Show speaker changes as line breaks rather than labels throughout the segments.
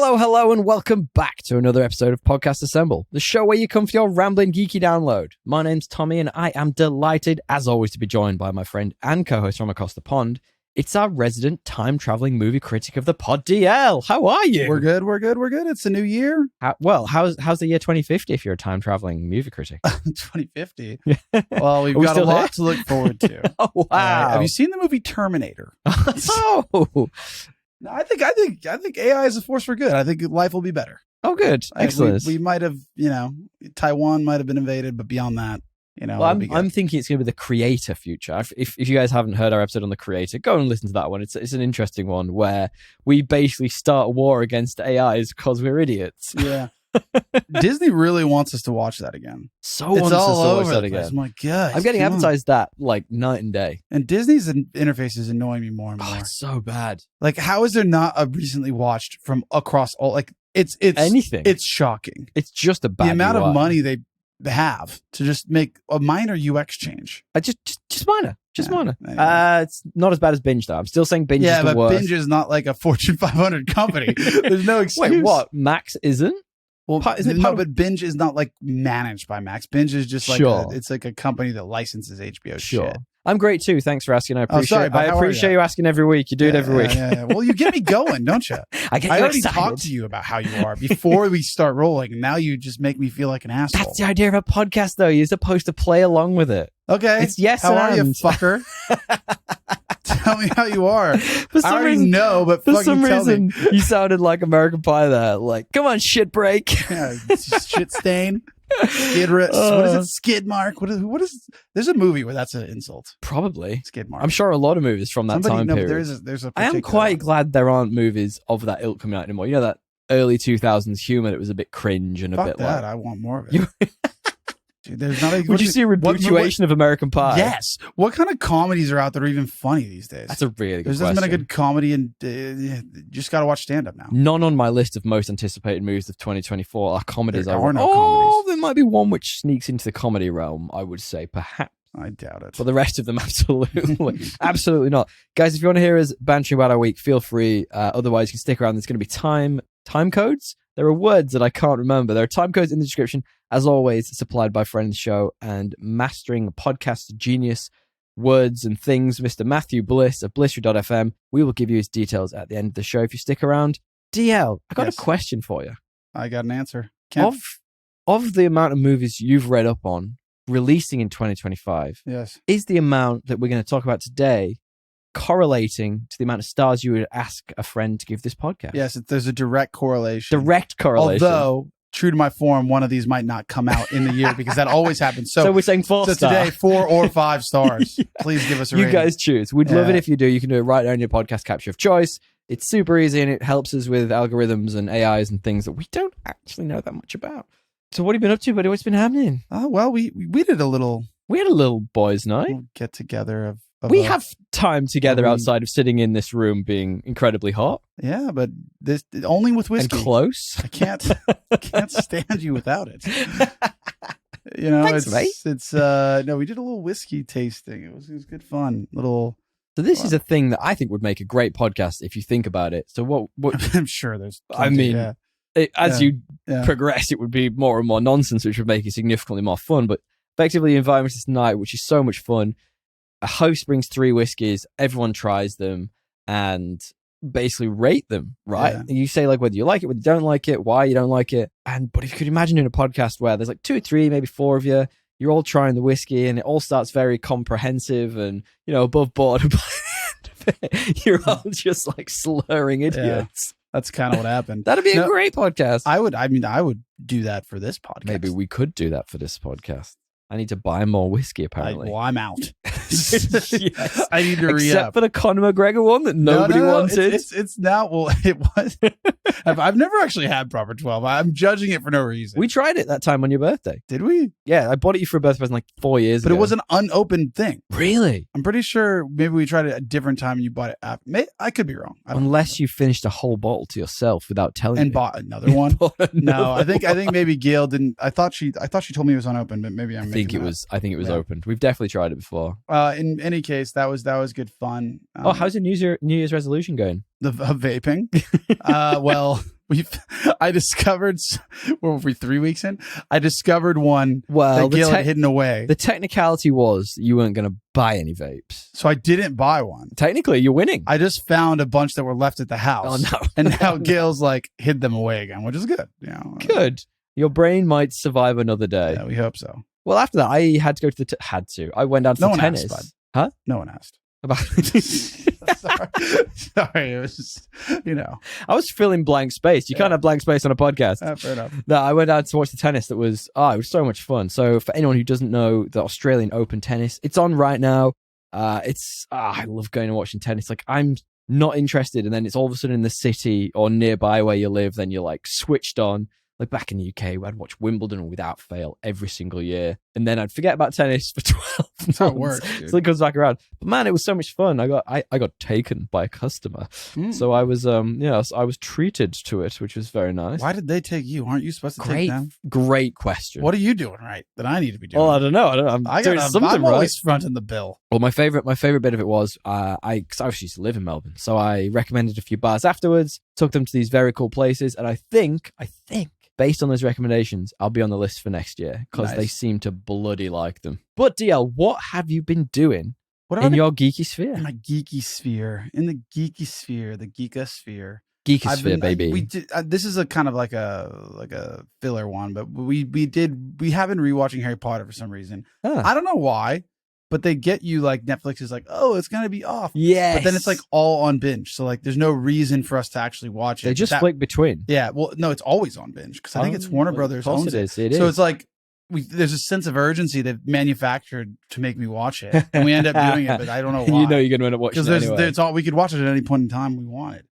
Hello, and welcome back to another episode of Podcast Assemble, the show where you come for your rambling geeky download. My name's Tommy, and I am delighted, as always, to be joined by my friend and co-host from across the pond. It's our resident time-traveling movie critic of the pod, DL. How are you?
We're good. It's a new year.
How's the year 2050 if you're a time-traveling movie critic?
2050? Well, we've got a lot to look forward to.
Oh, wow.
Have you seen the movie Terminator?
Oh.
No, I think AI is a force for good. I think life will be better.
Oh, good. Excellent.
We might have, Taiwan might have been invaded, but beyond that,
well, I'm thinking it's going to be the creator future. If you guys haven't heard our episode on the creator, go and listen to that one. It's an interesting one where we basically start a war against AIs because we're idiots.
Yeah. Disney really wants us to watch that again.
It's all over that again.
Oh my God.
I'm getting advertised that like night and day.
And Disney's interface is annoying me more and more.
Oh, it's so bad.
Like, how is there not a recently watched from across all, like, it's
anything.
It's shocking.
It's just a bad
the amount
UI.
of money they have to just make a minor UX change.
Just minor. Minor.
Yeah.
It's not as bad as Binge, though. I'm still saying Binge is the
but
worst.
Binge is not like a Fortune 500 company. There's no excuse.
Wait, what? Max isn't?
Well, but Binge is not like managed by Max. Binge is just like it's like a company that licenses HBO shit.
I'm great too. Thanks for asking. I appreciate
I appreciate
you asking every week. You do it every week.
Yeah. Well, you get me going, don't you?
I
already
excited.
talked to you about how you are before we start rolling, and now you just make me feel like an asshole.
That's the idea of a podcast, though. You're supposed to play along with it.
Okay.
It's yes
how
and
are you, fucker? Tell me how you are.
For some
I already
reason,
know, but
for
fucking
some
tell
reason,
me.
you sounded like American Pie there. Like, come on, shit break.
Yeah, shit stain. Skid what is it? Skid mark? What is there's a movie where that's an insult.
Probably.
Skid mark.
I'm sure a lot of movies from that time period.
There's a
I am quite glad there aren't movies of that ilk coming out anymore. You know, that early 2000s humor that was a bit cringe and a bit
that.
like...
I want more of it. Dude, there's not a,
Would you see a rebuttuation of American Pie?
Yes. What kind of comedies are out that are even funny these days?
That's a really good question.
There's been a good comedy, and you just got to watch stand-up now.
None on my list of most anticipated movies of 2024 are comedies.
There are no comedies.
There might be one which sneaks into the comedy realm, I would say, perhaps.
I doubt it.
For the rest of them, absolutely. Absolutely not. Guys, if you want to hear us bantering about our week, feel free. Otherwise, you can stick around. There's going to be time codes. There are words that I can't remember. There are time codes in the description. As always, supplied by friend of the show and mastering podcast genius words and things, Mr. Matthew Bliss of Blissry.fm. We will give you his details at the end of the show if you stick around. DL, I got a question for you.
I got an answer.
Of the amount of movies you've read up on releasing in 2025,
yes,
is the amount that we're going to talk about today correlating to the amount of stars you would ask a friend to give this podcast?
Yes, there's a direct correlation.
Although,
true to my form, one of these might not come out in the year because that always happens. So
we're saying 4 stars.
So today, 4 or 5 stars. Yeah. Please give us a rating.
You guys choose. We'd love it if you do. You can do it right there in your podcast capture of choice. It's super easy and it helps us with algorithms and AIs and things that we don't actually know that much about. So what have you been up to, buddy? What's been happening?
Well, we did a little...
We had a little boys' night.
Get together
we have time together outside of sitting in this room being incredibly hot.
Yeah, but this only with whiskey.
And close.
I can't stand you without it.
Thanks, mate.
No, we did a little whiskey tasting. It was good fun.
So this is a thing that I think would make a great podcast if you think about it. So what
I'm sure there's plenty,
I mean, as you progress, it would be more and more nonsense, which would make it significantly more fun. But effectively, the environment night, which is so much fun. A host brings 3 whiskeys, everyone tries them, and basically rate them, right?
Yeah.
You say like whether you like it, whether you don't like it, why you don't like it. But if you could imagine in a podcast where there's like 2 or 3, maybe 4 of you, you're all trying the whiskey, and it all starts very comprehensive and, above board. And by the end of it, you're all just like slurring idiots.
Yeah. That's kind of what happened.
That'd be a great podcast.
I would do that for this podcast.
Maybe we could do that for this podcast. I need to buy more whiskey, apparently.
I'm out.
Yes.
I need to re-up.
Except for the Conor McGregor one that nobody wanted.
It's now, it was. I've never actually had proper 12. I'm judging it for no reason.
We tried it that time on your birthday.
Did we?
Yeah, I bought it you for a birthday present like 4 years ago.
But it was an unopened thing.
Really?
I'm pretty sure maybe we tried it at a different time and you bought it after. I could be wrong.
Unless you finished a whole bottle to yourself without telling me.
And bought another one. No, I think maybe Gail didn't. I thought she told me it was unopened, but maybe
I think it was opened. We've definitely tried it before.
In any case, that was good fun.
How's your New Year's resolution going?
The vaping. Well, I discovered, what were we, 3 weeks in? I discovered one
Well,
that Gil had hidden away.
The technicality was you weren't going to buy any vapes.
So I didn't buy one.
Technically, you're winning.
I just found a bunch that were left at the house.
Oh, no.
And now Gil's like hid them away again, which is good. You know?
Good. Your brain might survive another day.
Yeah, we hope so.
Well, after that, I had to go to the... I went down to the tennis.
Asked,
huh?
No one asked.
About
Sorry, it was just,
I was filling blank space. You can't have blank space on a podcast.
Fair enough.
No, I went out to watch the tennis. It was so much fun. So for anyone who doesn't know the Australian Open tennis, it's on right now. I love going and watching tennis. Like, I'm not interested, and then it's all of a sudden in the city or nearby where you live, then you're like switched on. Like back in the UK, I'd watch Wimbledon without fail every single year. And then I'd forget about tennis for 12 months.
That's how it works, dude.
So it comes back around. But man, it was so much fun. I got taken by a customer. So I was I was treated to it, which was very nice.
Why did they take you? Aren't you supposed to take them?
Great question.
What are you doing right that I need to be doing?
Well, I don't know. I'm doing something
I'm
right.
always fronting the bill.
Well, my favorite bit of it was because I actually used to live in Melbourne, so I recommended a few bars afterwards, took them to these very cool places, and I think based on those recommendations, I'll be on the list for next year because they seem to bloody like them. But DL, what have you been doing in your geeky sphere?
In my geeky sphere, the geekosphere.
Geekosphere, baby.
This is a kind of like a filler one, but we have been rewatching Harry Potter for some reason. I don't know why, but they get you like Netflix is like, oh, it's gonna be off.
Yes.
But then it's like all on binge, so like there's no reason for us to actually watch it.
They just flick between.
Yeah, well, no, it's always on binge because I think it's Warner Brothers owns it.
It is.
So it's like there's a sense of urgency they've manufactured to make me watch it, and we end up doing it, but I don't know why.
You know you're gonna end up watching it anyway.
Because we could watch it at any point in time we wanted.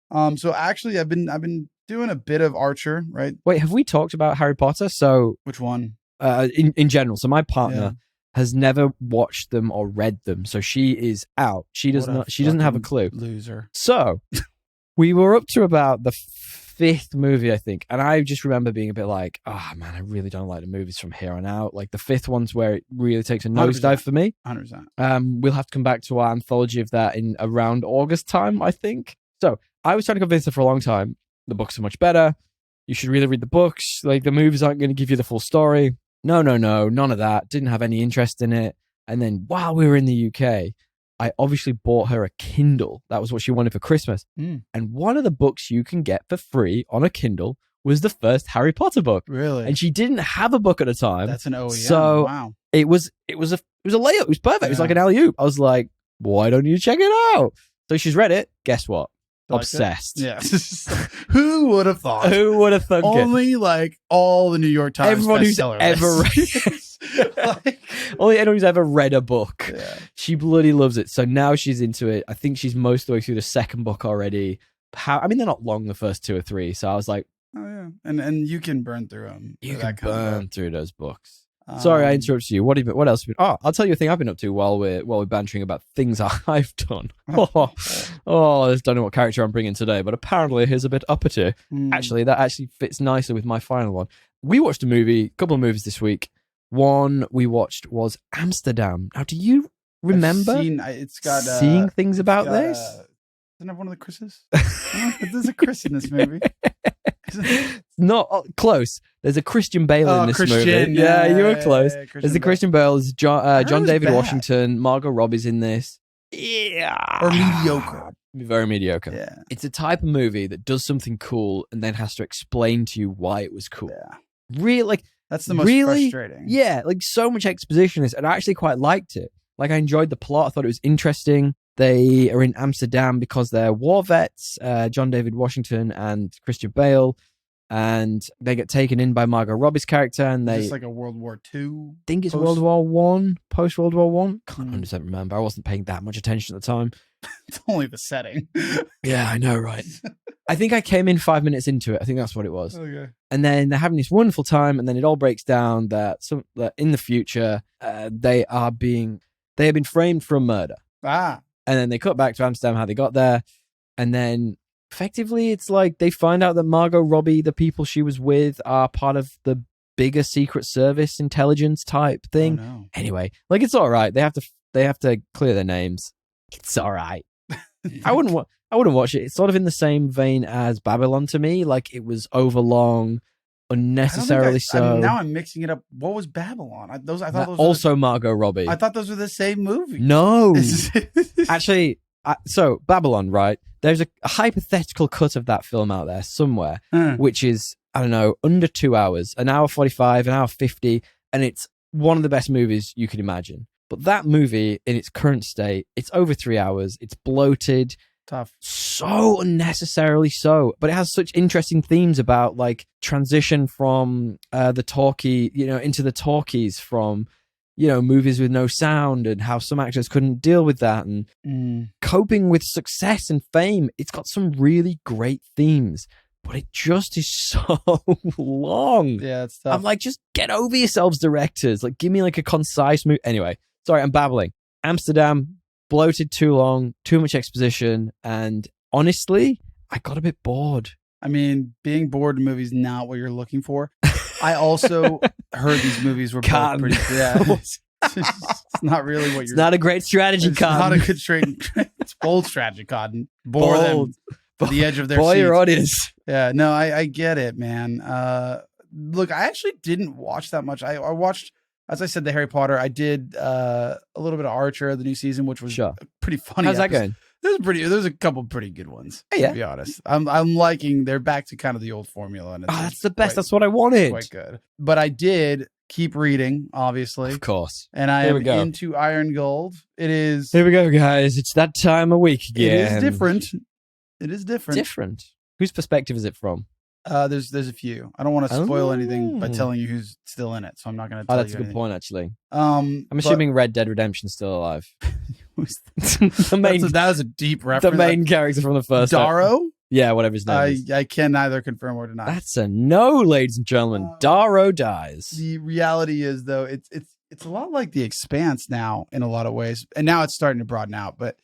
So actually, I've been doing a bit of Archer, right?
Wait, have we talked about Harry Potter? So
which one?
In general. So my partner has never watched them or read them, so she is out. She doesn't have a clue.
Loser.
So we were up to about the 5th movie, I think, and I just remember being a bit like, oh man, I really don't like the movies from here on out. Like the 5th one's where it really takes a nosedive for me.
100%.
We'll have to come back to our anthology of that in around August time, I think. So I was trying to convince her for a long time. The books are much better. You should really read the books. Like the movies aren't going to give you the full story. No, none of that. Didn't have any interest in it. And then while we were in the UK, I obviously bought her a Kindle. That was what she wanted for Christmas. And one of the books you can get for free on a Kindle was the first Harry Potter book.
Really?
And she didn't have a book at the time.
That's an OEM.
So
wow.
It was a layup. It was perfect. It was like an alley-oop. I was like, why don't you check it out? So she's read it. Guess what? Obsessed.
Yeah. Who would have thought?
Who would have thunk
Only
it?
like all the New York Times
everyone who's
bestseller
ever read only anyone who's ever read a book.
Yeah.
She bloody loves it. So now she's into it. I think she's most of the way through the 2nd book already. They're not long, the first 2 or 3. So I was like,
oh yeah, and you can burn through them.
You can burn through those books. Sorry, I interrupted you. What else have you been? Oh, I'll tell you a thing I've been up to while we're bantering about things I've done. I just don't know what character I'm bringing today, but apparently he's a bit uppity. Actually, that actually fits nicely with my final one. We watched a couple of movies this week. One we watched was Amsterdam. Now, do you remember seeing things about this?
Doesn't have one of the Chris's? There's a Chris in this movie.
Not close. There's a Christian Bale in this movie.
Yeah,
you were close. There's a Christian Bale. There's John David Washington. Margot Robbie's in this. Yeah.
Or mediocre.
Very mediocre.
Yeah.
It's a type of movie that does something cool and then has to explain to you why it was cool.
Yeah.
Really,
that's the most frustrating.
Yeah, like so much exposition is, and I actually quite liked it. Like I enjoyed the plot. I thought it was interesting. They are in Amsterdam because they're war vets, John David Washington and Christian Bale, and they get taken in by Margot Robbie's character, and
Is this like a World War II?
I think it's World War One, post World War One. Can't 100% remember. I wasn't paying that much attention at the time.
It's only the setting.
Yeah, I know, right? I think I came in 5 minutes into it. I think that's what it was.
Okay.
And then they're having this wonderful time, and then it all breaks down that in the future they have been framed for a murder. And then they cut back to Amsterdam, how they got there. And then effectively it's like they find out that Margot Robbie, the people she was with, are part of the bigger Secret Service intelligence type thing.
Oh, no.
Anyway, like it's all right. They have to clear their names. It's all right. I wouldn't watch it. It's sort of in the same vein as Babylon to me. Like it was overlong, unnecessarily so.
Now I'm mixing it up. What was Babylon? I thought those
also Margot Robbie.
I thought those were the same movie.
No, actually, so Babylon, right? There's a hypothetical cut of that film out there somewhere, which is, I don't know, under 2 hours, an hour 45, an hour 50, and it's one of the best movies you can imagine. But that movie, in its current state, it's over 3 hours. It's bloated.
Tough.
So unnecessarily so. But it has such interesting themes about like transition from the talkie, into the talkies from, movies with no sound and how some actors couldn't deal with that and coping with success and fame. It's got some really great themes, but it just is so long.
Yeah, it's tough.
I'm like, just get over yourselves, directors. Like, give me like a concise movie. Anyway, sorry, I'm babbling. Amsterdam, bloated too long, too much exposition, and honestly, I got a bit bored.
I mean, being bored in movies not what you're looking for. I also heard these movies were both pretty. Yeah, it's not really what you're.
It's not a great strategy, Cotton.
Not a good strategy. It's bold strategy, Cotton. Bore them to the edge of their seats.
Your audience.
Yeah, no, I get it, man. Look, I actually didn't watch that much. I watched, as I said, the Harry Potter. I did a little bit of Archer, the new season, which was pretty funny.
How's that going?
There's a couple pretty good ones.
Yeah.
To be honest, I'm liking. They're back to kind of the old formula, and
that's the best. That's what I wanted.
Quite good. But I did keep reading, obviously,
of course,
and I am into Iron Gold. It is.
Here we go, guys. It's that time of week again.
It is different. It is different.
Different. Whose perspective is it from?
There's a few. I don't want to spoil anything by telling you who's still in it, so I'm not going to tell you.
That's a good point, actually.
I'm
assuming Red Dead Redemption's still alive.
That was a deep reference.
The main character from the first.
Darrow?
Yeah, whatever his name is.
I can neither confirm or deny.
That's a no, ladies and gentlemen. Darrow dies.
The reality is, though, it's a lot like The Expanse now in a lot of ways, and now it's starting to broaden out. But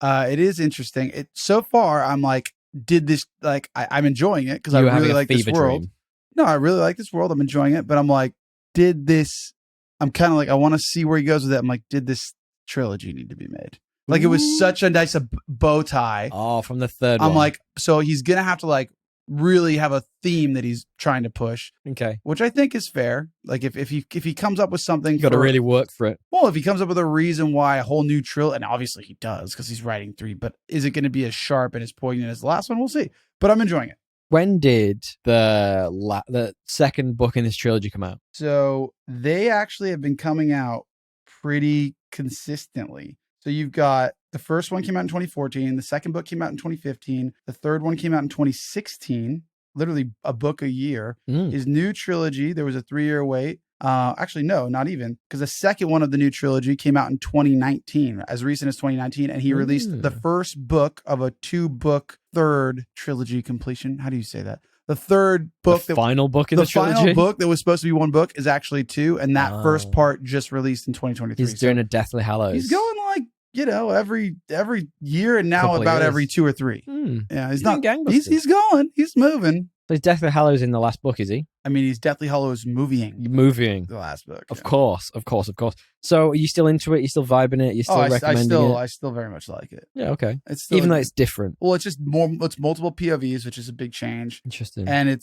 it is interesting. So far, I'm like, I'm enjoying it because I really like this world. No, I really like this world. I'm enjoying it, but I'm like, I'm kind of like, I want to see where he goes with it. I'm like, did this trilogy need to be made? Like, it was such a nice bow tie.
Oh, from the third one.
I'm like, so he's going to have to like really have a theme that he's trying to push.
Okay.
Which I think is fair. Like if he comes up with something,
you got to really work for it.
Well, if he comes up with a reason why a whole new trilogy, and obviously he does because he's writing 3, but is it going to be as sharp and as poignant as the last one? We'll see. But I'm enjoying it.
When did the second book in this trilogy come out?
So they actually have been coming out pretty consistently. So you've got the first one came out in 2014. The second book came out in 2015. The third one came out in 2016. Literally a book a year. His new trilogy, there was a 3-year wait. Actually, no, not even. Because the second one of the new trilogy came out in 2019, as recent as 2019. And he released the first book of a 2-book third trilogy completion. How do you say that? The third book.
The final book in the trilogy?
The final book that was supposed to be 1 book is actually 2. And that first part just released in 2023.
He's doing a Deathly Hallows.
He's going like, every year and now about every 2 or 3. Yeah, he's not. He's going. He's moving.
So he's Deathly Hallows in the last book, is he?
I mean, he's Deathly Hallows moving
the
last book.
Of course. So are you still into it? You still vibing it? You still recommending it?
I still very much like it.
Yeah, okay.
It's still,
even though it's different.
Well, it's just it's multiple POVs, which is a big change.
Interesting.
And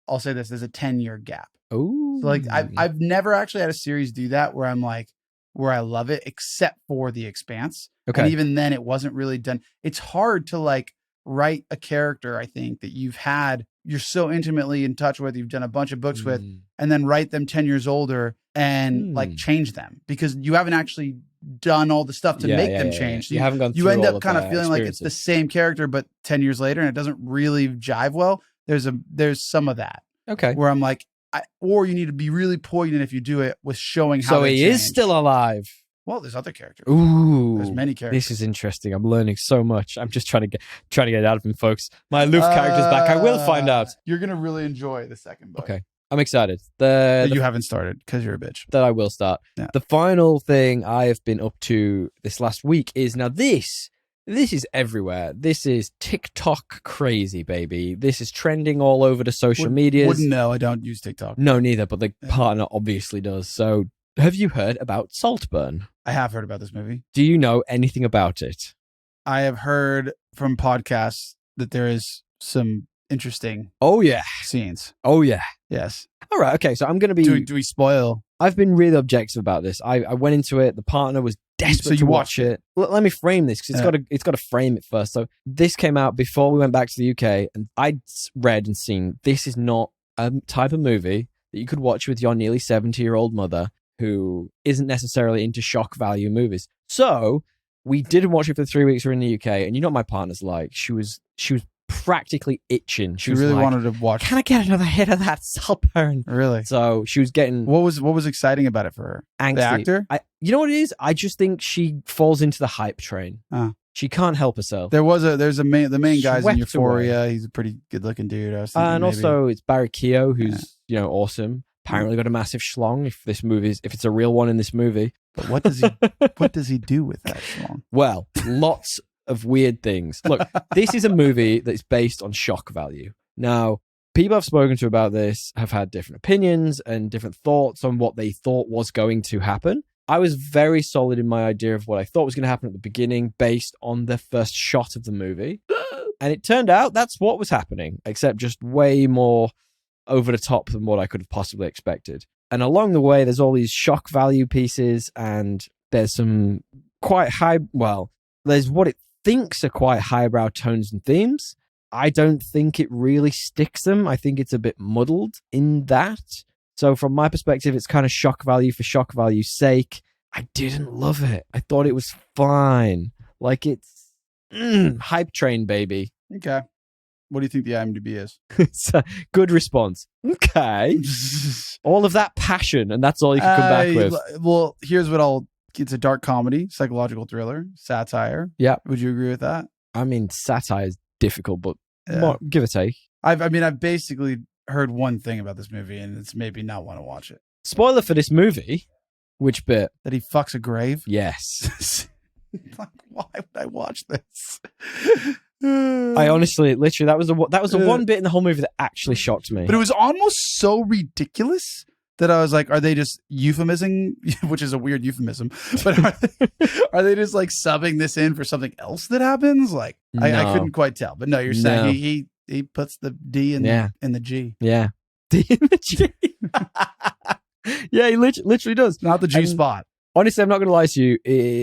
I'll say this, there's a 10-year gap.
Oh.
So like I've never actually had a series do that where I'm like, where I love it, except for The Expanse.
Okay.
And even then it wasn't really done. It's hard to like write a character, I think, that you're so intimately in touch with, you've done a bunch of books with, and then write them 10 years older and like change them because you haven't actually done all the stuff to make them change.
You haven't gone through
You end
all
up kind of feeling like it's the same character, but 10 years later, and it doesn't really jive well. There's some of that.
Okay.
Where I'm like, or you need to be really poignant if you do it with showing how.
So he is still alive.
Well, there's other characters.
Ooh,
there's many characters.
This is interesting. I'm learning so much. I'm just trying to get it out of him, folks. My aloof character's back. I will find out.
You're gonna really enjoy the second book.
Okay, I'm excited.
You haven't started because you're a bitch.
That I will start. Yeah. The final thing I have been up to this last week is now this. This is everywhere. This is TikTok crazy, baby. This is trending all over the social medias.
Wouldn't know. I don't use TikTok.
No, neither. But the partner obviously does. So, have you heard about Saltburn?
I have heard about this movie.
Do you know anything about it?
I have heard from podcasts that there is some interesting
Oh, yeah.
scenes.
Oh, yeah.
Yes.
All right. Okay. So I'm going to be...
Do we spoil?
I've been really objective about this. I went into it. The partner was desperate to watch it. Let me frame this because it's got to frame it first. So this came out before we went back to the UK, and I'd read and seen this is not a type of movie that you could watch with your nearly 70-year-old mother who isn't necessarily into shock value movies. So we didn't watch it for the 3 weeks we were in the UK, and you know what my partner's like. She was practically itching.
She really
like,
wanted to watch.
Can I get another hit of that Saltburn?
Really?
So she was getting...
What was exciting about it for her?
Angsty.
The actor?
You know what it is? I just think she falls into the hype train. She can't help herself.
The main guy's
Swept
in Euphoria.
away.
He's a pretty good looking dude. I was
And
maybe.
also it's Barry Keogh, who's awesome. Apparently got a massive schlong. If it's a real one in this movie.
But what does he do with that schlong?
Well, lots of weird things. Look, this is a movie that's based on shock value. Now, people I've spoken to about this have had different opinions and different thoughts on what they thought was going to happen. I was very solid in my idea of what I thought was going to happen at the beginning based on the first shot of the movie. And it turned out that's what was happening, except just way more over the top than what I could have possibly expected. And along the way, there's all these shock value pieces, and there's some quite high, well, there's what it thinks are quite highbrow tones and themes. I don't think it really sticks them. I think it's a bit muddled in that. So from my perspective, it's kind of shock value for shock value's sake. I didn't love it. I thought it was fine. Like it's hype train, baby.
Okay. What do you think the IMDb is?
It's a good response. Okay. All of that passion, and that's all you can come back with.
Well, here's what it's a dark comedy, psychological thriller, satire.
Yeah.
Would you agree with that?
I mean, satire is difficult, but
Yeah.
give or take.
I've basically heard one thing about this movie, and it's made me not want to watch it.
Spoiler for this movie. Which bit?
That he fucks a grave?
Yes.
Like, why would I watch this?
I honestly, literally, that was the one bit in the whole movie that actually shocked me.
But it was almost so ridiculous that I was like, are they just euphemising, which is a weird euphemism, but are they just like subbing this in for something else that happens? Like,
No.
I couldn't quite tell. But no, you're saying
No.
he puts the D in, in the G.
Yeah. D in the G. Yeah, he literally does.
Not the G
And
spot.
Honestly, I'm not going to lie to you.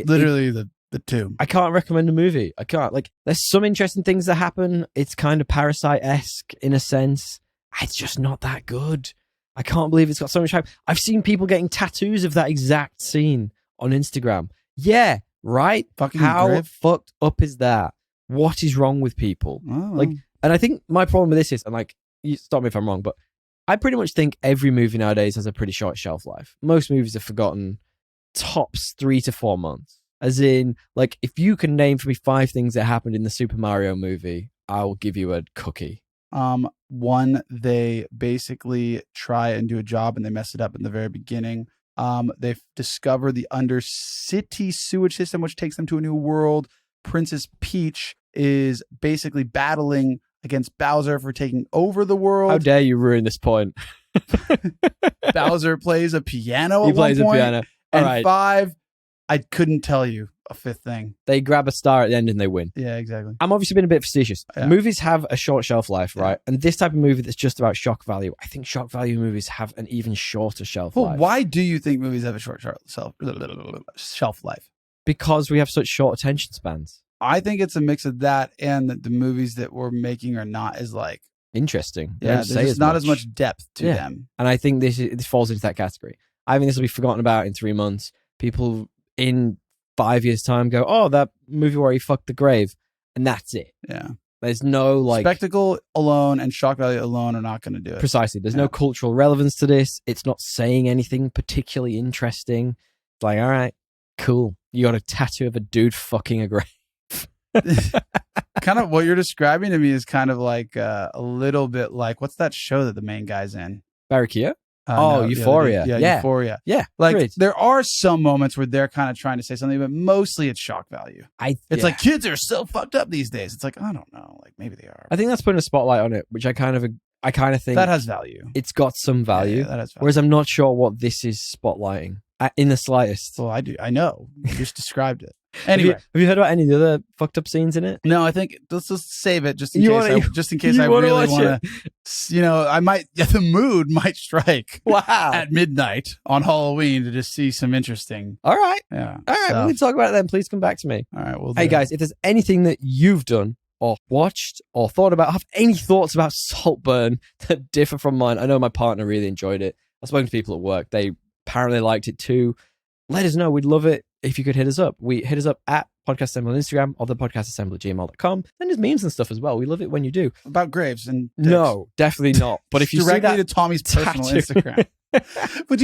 Literally the two.
I can't recommend the movie. I can't. Like, there's some interesting things that happen. It's kind of Parasite-esque in a sense. It's just not that good. I can't believe it's got so much hype. I've seen people getting tattoos of that exact scene on Instagram. Yeah, right?
Fucking
How
grave.
fucked up is that? What is wrong with people?
Oh,
Like, and I think my problem with this is, and like, you stop me if I'm wrong, but I pretty much think every movie nowadays has a pretty short shelf life. Most movies are forgotten tops 3 to 4 months. As in, like, if you can name for me 5 things that happened in the Super Mario movie, I will give you a cookie.
One, they basically try and do a job and they mess it up in the very beginning. They discover the undercity sewage system, which takes them to a new world. Princess Peach is basically battling against Bowser for taking over the world.
How dare you ruin this point?
Bowser plays a piano
He
at
plays a
one point.
piano. All
And
right.
5, I couldn't tell you a 5th thing.
They grab a star at the end and they win.
Yeah, exactly.
I'm obviously being a bit facetious.
Yeah.
Movies have a short shelf life,
Yeah.
right? And this type of movie that's just about shock value, I think shock value movies have an even shorter shelf
Well,
life.
why do you think movies have a short shelf life?
Because we have such short attention spans.
I think it's a mix of that and that the movies that we're making are not as like,
Interesting. They
yeah,
don't
there's
say
just not as
much.
much depth to
Yeah.
them.
And I think this falls into that category. I think this will be forgotten about in 3 months. People in 5 years' time go, oh, that movie where he fucked the grave. And that's it.
Yeah.
There's no like...
Spectacle alone and shock value alone are not going to do it.
Precisely. There's
Yeah.
no cultural relevance to this. It's not saying anything particularly interesting. It's like, all right, cool. You got a tattoo of a dude fucking a grave.
Kind of what you're describing to me is kind of like a little bit like, what's that show that the main guy's in?
Barry Keogh?
No,
Euphoria.
Yeah, Euphoria.
Yeah.
Like
great.
there are some moments where they're kind of trying to say something, but mostly it's shock value. It's like kids are so fucked up these days. It's like, I don't know, like maybe they are.
I think that's putting a spotlight on it, which I kind of think
That has value.
it's got some value.
Yeah, that has value.
Whereas I'm not sure what this is spotlighting in the slightest.
Well, I do. I know. You just described it. Anyway,
have you heard about any of the other fucked up scenes in it?
no, I think let's just save it just in
You
case.
wanna-
Just in case
you
I
wanna
really
watch
want to. You know, I might. Yeah, the mood might strike
Wow.
at midnight on Halloween to just see some interesting.
All right.
Yeah.
All right.
stuff.
We can talk about it then. Please come back to me.
All right. Well,
Hey, guys, if there's anything that you've done or watched or thought about, have any thoughts about Saltburn that differ from mine? I know my partner really enjoyed it. I've spoken to people at work. They apparently liked it too. Let us know. We'd love it if you could hit us up. Hit us up at Podcast Assemble on Instagram or thepodcastassemble@gmail.com. Send us memes and stuff as well. We love it when you do.
about graves and dicks.
No, definitely not. But if you see
directly
that
to Tommy's personal
tattoo.
Instagram. But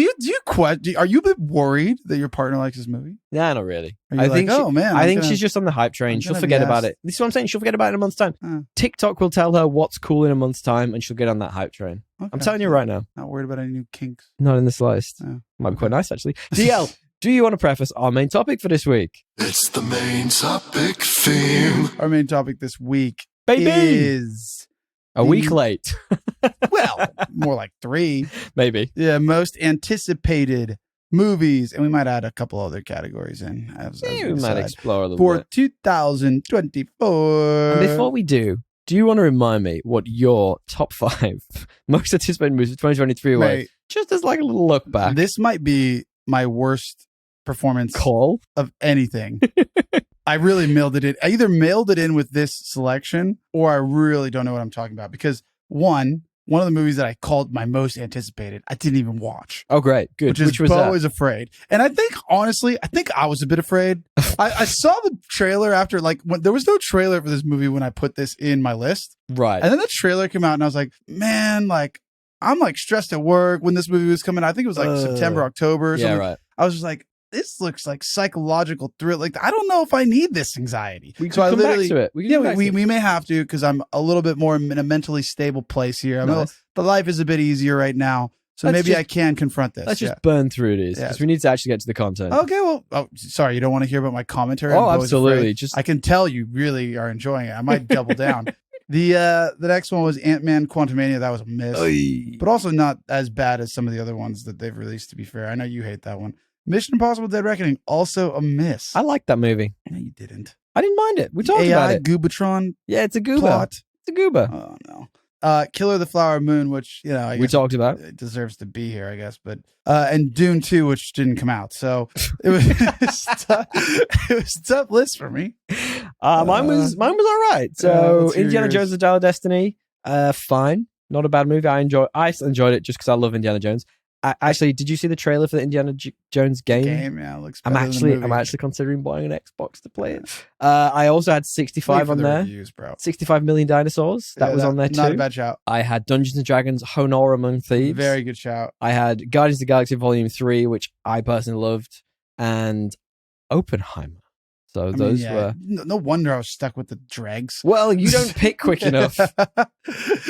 are you a bit worried that your partner likes this movie?
Nah, not really.
Are you
I
like,
think
oh man,
I
I'm
think
gonna-
she's just on the hype train.
I'm
She'll
gonna
forget
be
about
asked.
it. This is what I'm saying. She'll forget about it in a month's time. TikTok will tell her what's cool in a month's time, and she'll get on that hype train.
Okay.
I'm telling you right now.
Not worried about any new kinks.
Not in the slightest.
Oh,
Might be quite nice, actually. DL, do you want to preface our main topic for this week?
It's the main topic theme.
Our main topic this week
Baby!
is
A week late.
well, more like 3.
Maybe.
Yeah, most anticipated movies, and we might add a couple other categories in as
Yeah,
we
we might
decide.
explore a little
For
bit.
2024.
And before we do you want to remind me what your top 5 most anticipated movies of 2023 were?
Mate,
Just as like a little look back.
this might be my worst performance
Call?
of anything. I really mailed it in. I either mailed it in with this selection or I really don't know what I'm talking about because one of the movies that I called my most anticipated, I didn't even watch.
Oh, great. Good.
Which is
was
Bo
that?
is Afraid. And I think, honestly, I was a bit afraid. I saw the trailer after, like, when there was no trailer for this movie when I put this in my list.
Right.
And then the trailer came out and I was like, man, like, I'm like stressed at work when this movie was coming out. I think it was like September, October or
Yeah,
something.
right.
I was just like, this looks like psychological thrill. Like, I don't know if I need this anxiety.
We can
so I
come
literally,
back to it. We can
yeah,
come back
we
to it.
may have to because I'm a little bit more in a mentally stable place here.
Nice.
The life is a bit easier right now. So
Let's
maybe
just-
I can confront this.
Let's just burn through these
Yeah.
because we need to actually get to the content.
Okay, well, sorry, you don't want to hear about my commentary?
Oh,
on Bo is
absolutely.
Afraid?
Just
I can tell you really are enjoying it. I might double down. The next one was Ant-Man Quantumania. That was a miss, but also not as bad as some of the other ones that they've released, to be fair. I know you hate that one. Mission Impossible Dead Reckoning, also a miss.
I like that movie.
No, you didn't.
I didn't mind it. We talked
AI
about it.
Goobatron
Yeah, it's a goober.
plot.
It's a goober.
Oh, no. Killer of the Flower Moon, which, you know, I
We
guess
talked about.
it deserves to be here, I guess. But and Dune 2, which didn't come out. So it was, it was a tough list for me.
Mine was all right. So
let's hear
Indiana
yours.
Jones: The Dial of Destiny, fine. Not a bad movie. I still enjoyed it just because I love Indiana Jones. Actually, did you see the trailer for the Indiana Jones game?
Yeah, it looks
I'm
better than the
actually
movie.
considering buying an Xbox to play it. I also had 65
Wait for
on
the
there.
reviews, bro.
65 Million Dinosaurs. That
Yeah,
was on there
Not a
too.
bad shout.
I had Dungeons and Dragons: Honor Among Thieves.
Very good shout.
I had Guardians of the Galaxy Volume 3, which I personally loved, and Oppenheimer. So those were.
No wonder I was stuck with the dregs.
Well, you don't pick quick enough.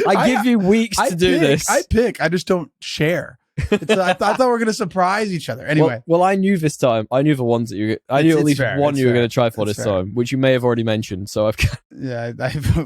I give you weeks to do this.
I pick. I just don't share. I thought we were going to surprise each other. Anyway,
Well, I knew this time. I knew the ones that I knew
It's
at least
fair,
one
it's
you were
fair,
going to try for
it's
this
fair.
time, which you may have already mentioned. So I've got.
yeah,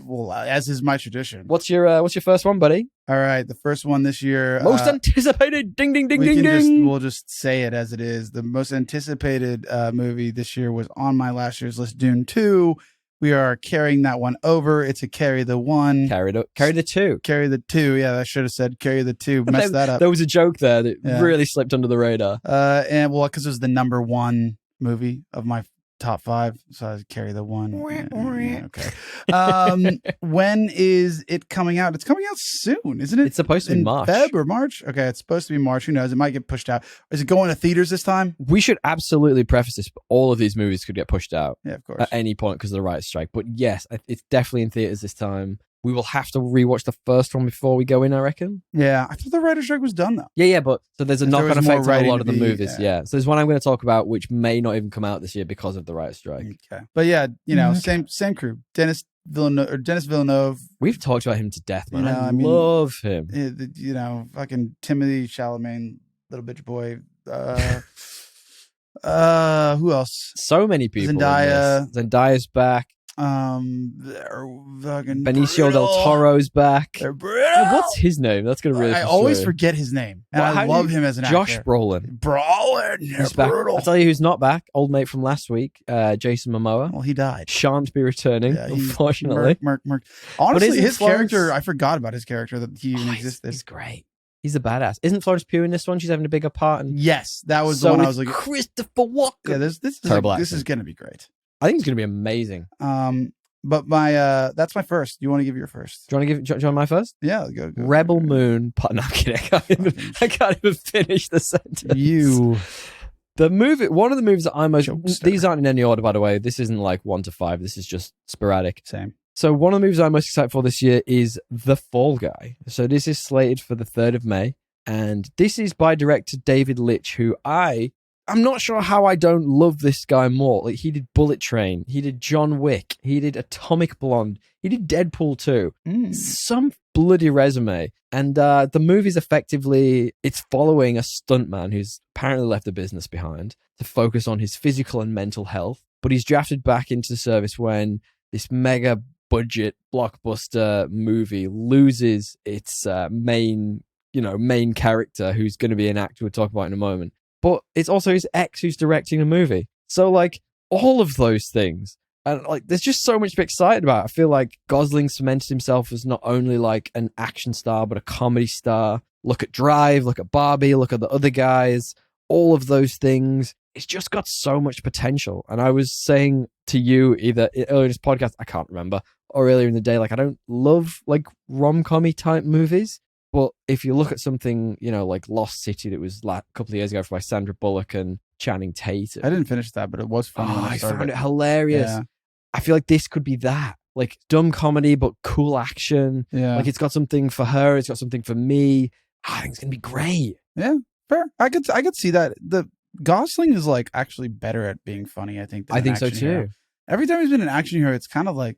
well, as is my tradition.
What's your first one, buddy?
All right, the first one this year.
Most anticipated. Ding ding ding ding ding.
We'll just say it as it is. The most anticipated movie this year was on my last year's list, Dune 2. We are carrying that one over. It's a carry the one.
Carry the 2.
Carry the 2. Yeah, I should have said carry the 2. Messed that up.
There was a joke there that
Yeah.
really slipped under the radar.
And well, because it was the number 1 movie of my top 5, so I carry the 1. Yeah, okay. When is it coming out? It's coming out soon, isn't it?
It's supposed to be
in
March.
Feb or March? Okay, it's supposed to be March. Who knows? It might get pushed out. Is it going to theaters this time?
We should absolutely preface this. All of these movies could get pushed out
Yeah, of course.
at any point because of the writer's strike. But yes, it's definitely in theaters this time. We will have to rewatch the first one before we go in, I reckon.
Yeah, I thought the writer's strike was done though.
Yeah, but so there's a
If there
knock-on
was more
effect on a
writing
lot
to
of the
be-
movies. Yeah. So there's one I'm going to talk about which may not even come out this year because of the writer's strike.
Okay, but yeah, same crew. Denis Villeneuve.
We've talked about him to death, man.
You know,
I
I mean,
love him.
Fucking Timothy Chalamet, little bitch boy. Who else?
So many people.
Zendaya.
Zendaya's back.
They're fucking
Benicio del
brutal.
Toro's back.
They're brutal.
What's his name? That's gonna really.
I always forget his name, and
Well,
I love him as an
Josh
actor.
Brolin.
Brolin,
He's back.
brutal.
I'll tell you who's not back. Old mate from last week, Jason Momoa.
Well, he died.
Shan't be returning,
Yeah,
unfortunately.
Merc. Honestly,
isn't
his
Florence-
character, I forgot about his character that he even existed.
He's great. He's a badass. Isn't Florence Pugh in this one? She's having a bigger part. And
Yes, that was
so
the one I
is
was like,
Christopher Walken.
yeah, this is
Terrible
this is
accent.
going to be great.
I think it's going to be amazing.
But my that's my first. You want to give your first?
Do you want to give John my first?
Yeah, go.
Rebel Moon. No, I'm kidding. I can't even finish the sentence.
You.
The movie, one of the movies that I'm most.
Jokester.
These aren't in any order, by the way. This isn't like 1 to 5. This is just sporadic.
Same.
So one of the movies I'm most excited for this year is The Fall Guy. So this is slated for the 3rd of May. And this is by director David Litch, who I'm not sure how I don't love this guy more. Like, he did Bullet Train, he did John Wick, he did Atomic Blonde, he did Deadpool 2. Some bloody resume. And the movie's effectively, it's following a stuntman who's apparently left the business behind to focus on his physical and mental health. But he's drafted back into service when this mega budget blockbuster movie loses its main character, who's going to be an actor we'll talk about in a moment. But it's also his ex who's directing the movie. So, like, all of those things. And, like, there's just so much to be excited about. I feel like Gosling cemented himself as not only, like, an action star, but a comedy star. Look at Drive, look at Barbie, look at the other guys. All of those things. It's just got so much potential. And I was saying to you, either earlier in this podcast, I can't remember, or earlier in the day, like, I don't love, like, rom-com-y type movies. But if you look at something, like Lost City that was a couple of years ago by Sandra Bullock and Channing Tatum.
I didn't finish that, but it was fun.
I found it hilarious.
Yeah.
I feel like this could be that. Like, dumb comedy, but cool action.
Yeah.
Like, it's got something for her. It's got something for me. I think it's going to be great.
Yeah, fair. I could see that. The Gosling is, like, actually better at being funny, I think. Than
I
an
think so
action
too.
hero. Every time he's been an action hero, it's kind of like,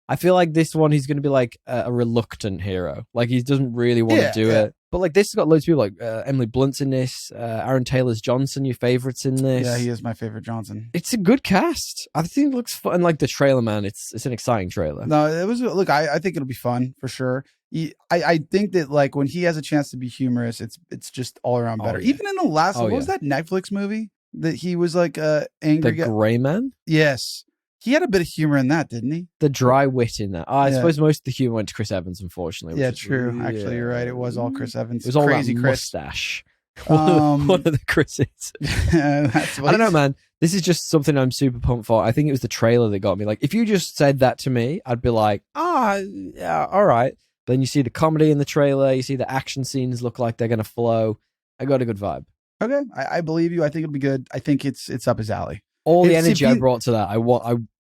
I feel like this one, he's going to be like a reluctant hero. Like, he doesn't really want to do it. But like, this has got loads of people, like Emily Blunt's in this, Aaron Taylor's Johnson, your favorites in this.
Yeah, he is my favorite Johnson.
It's a good cast. I think it looks fun. And like the trailer, man, it's an exciting trailer.
No, it was. Look, I think it'll be fun for sure. I think that, like, when he has a chance to be humorous, it's just all around better.
Yeah.
Even in the last, what was that Netflix movie that he was like angry?
The Gray Man?
Yes. He had a bit of humor in that, didn't he?
The dry wit in that. I
Yeah.
suppose most of the humor went to Chris Evans, unfortunately.
Yeah, true. Actually, you're right. It was all Chris Evans.
It was all
crazy
that
Chris.
mustache. One of the Chris's.
That's
I don't know, man. This is just something I'm super pumped for. I think it was the trailer that got me. Like, if you just said that to me, I'd be like, yeah, all right. But then you see the comedy in the trailer. You see the action scenes look like they're going to flow. I got a good vibe.
Okay, I believe you. I think it'll be good. I think it's up his alley.
All the
It's-
energy
if
I
you-
brought to that,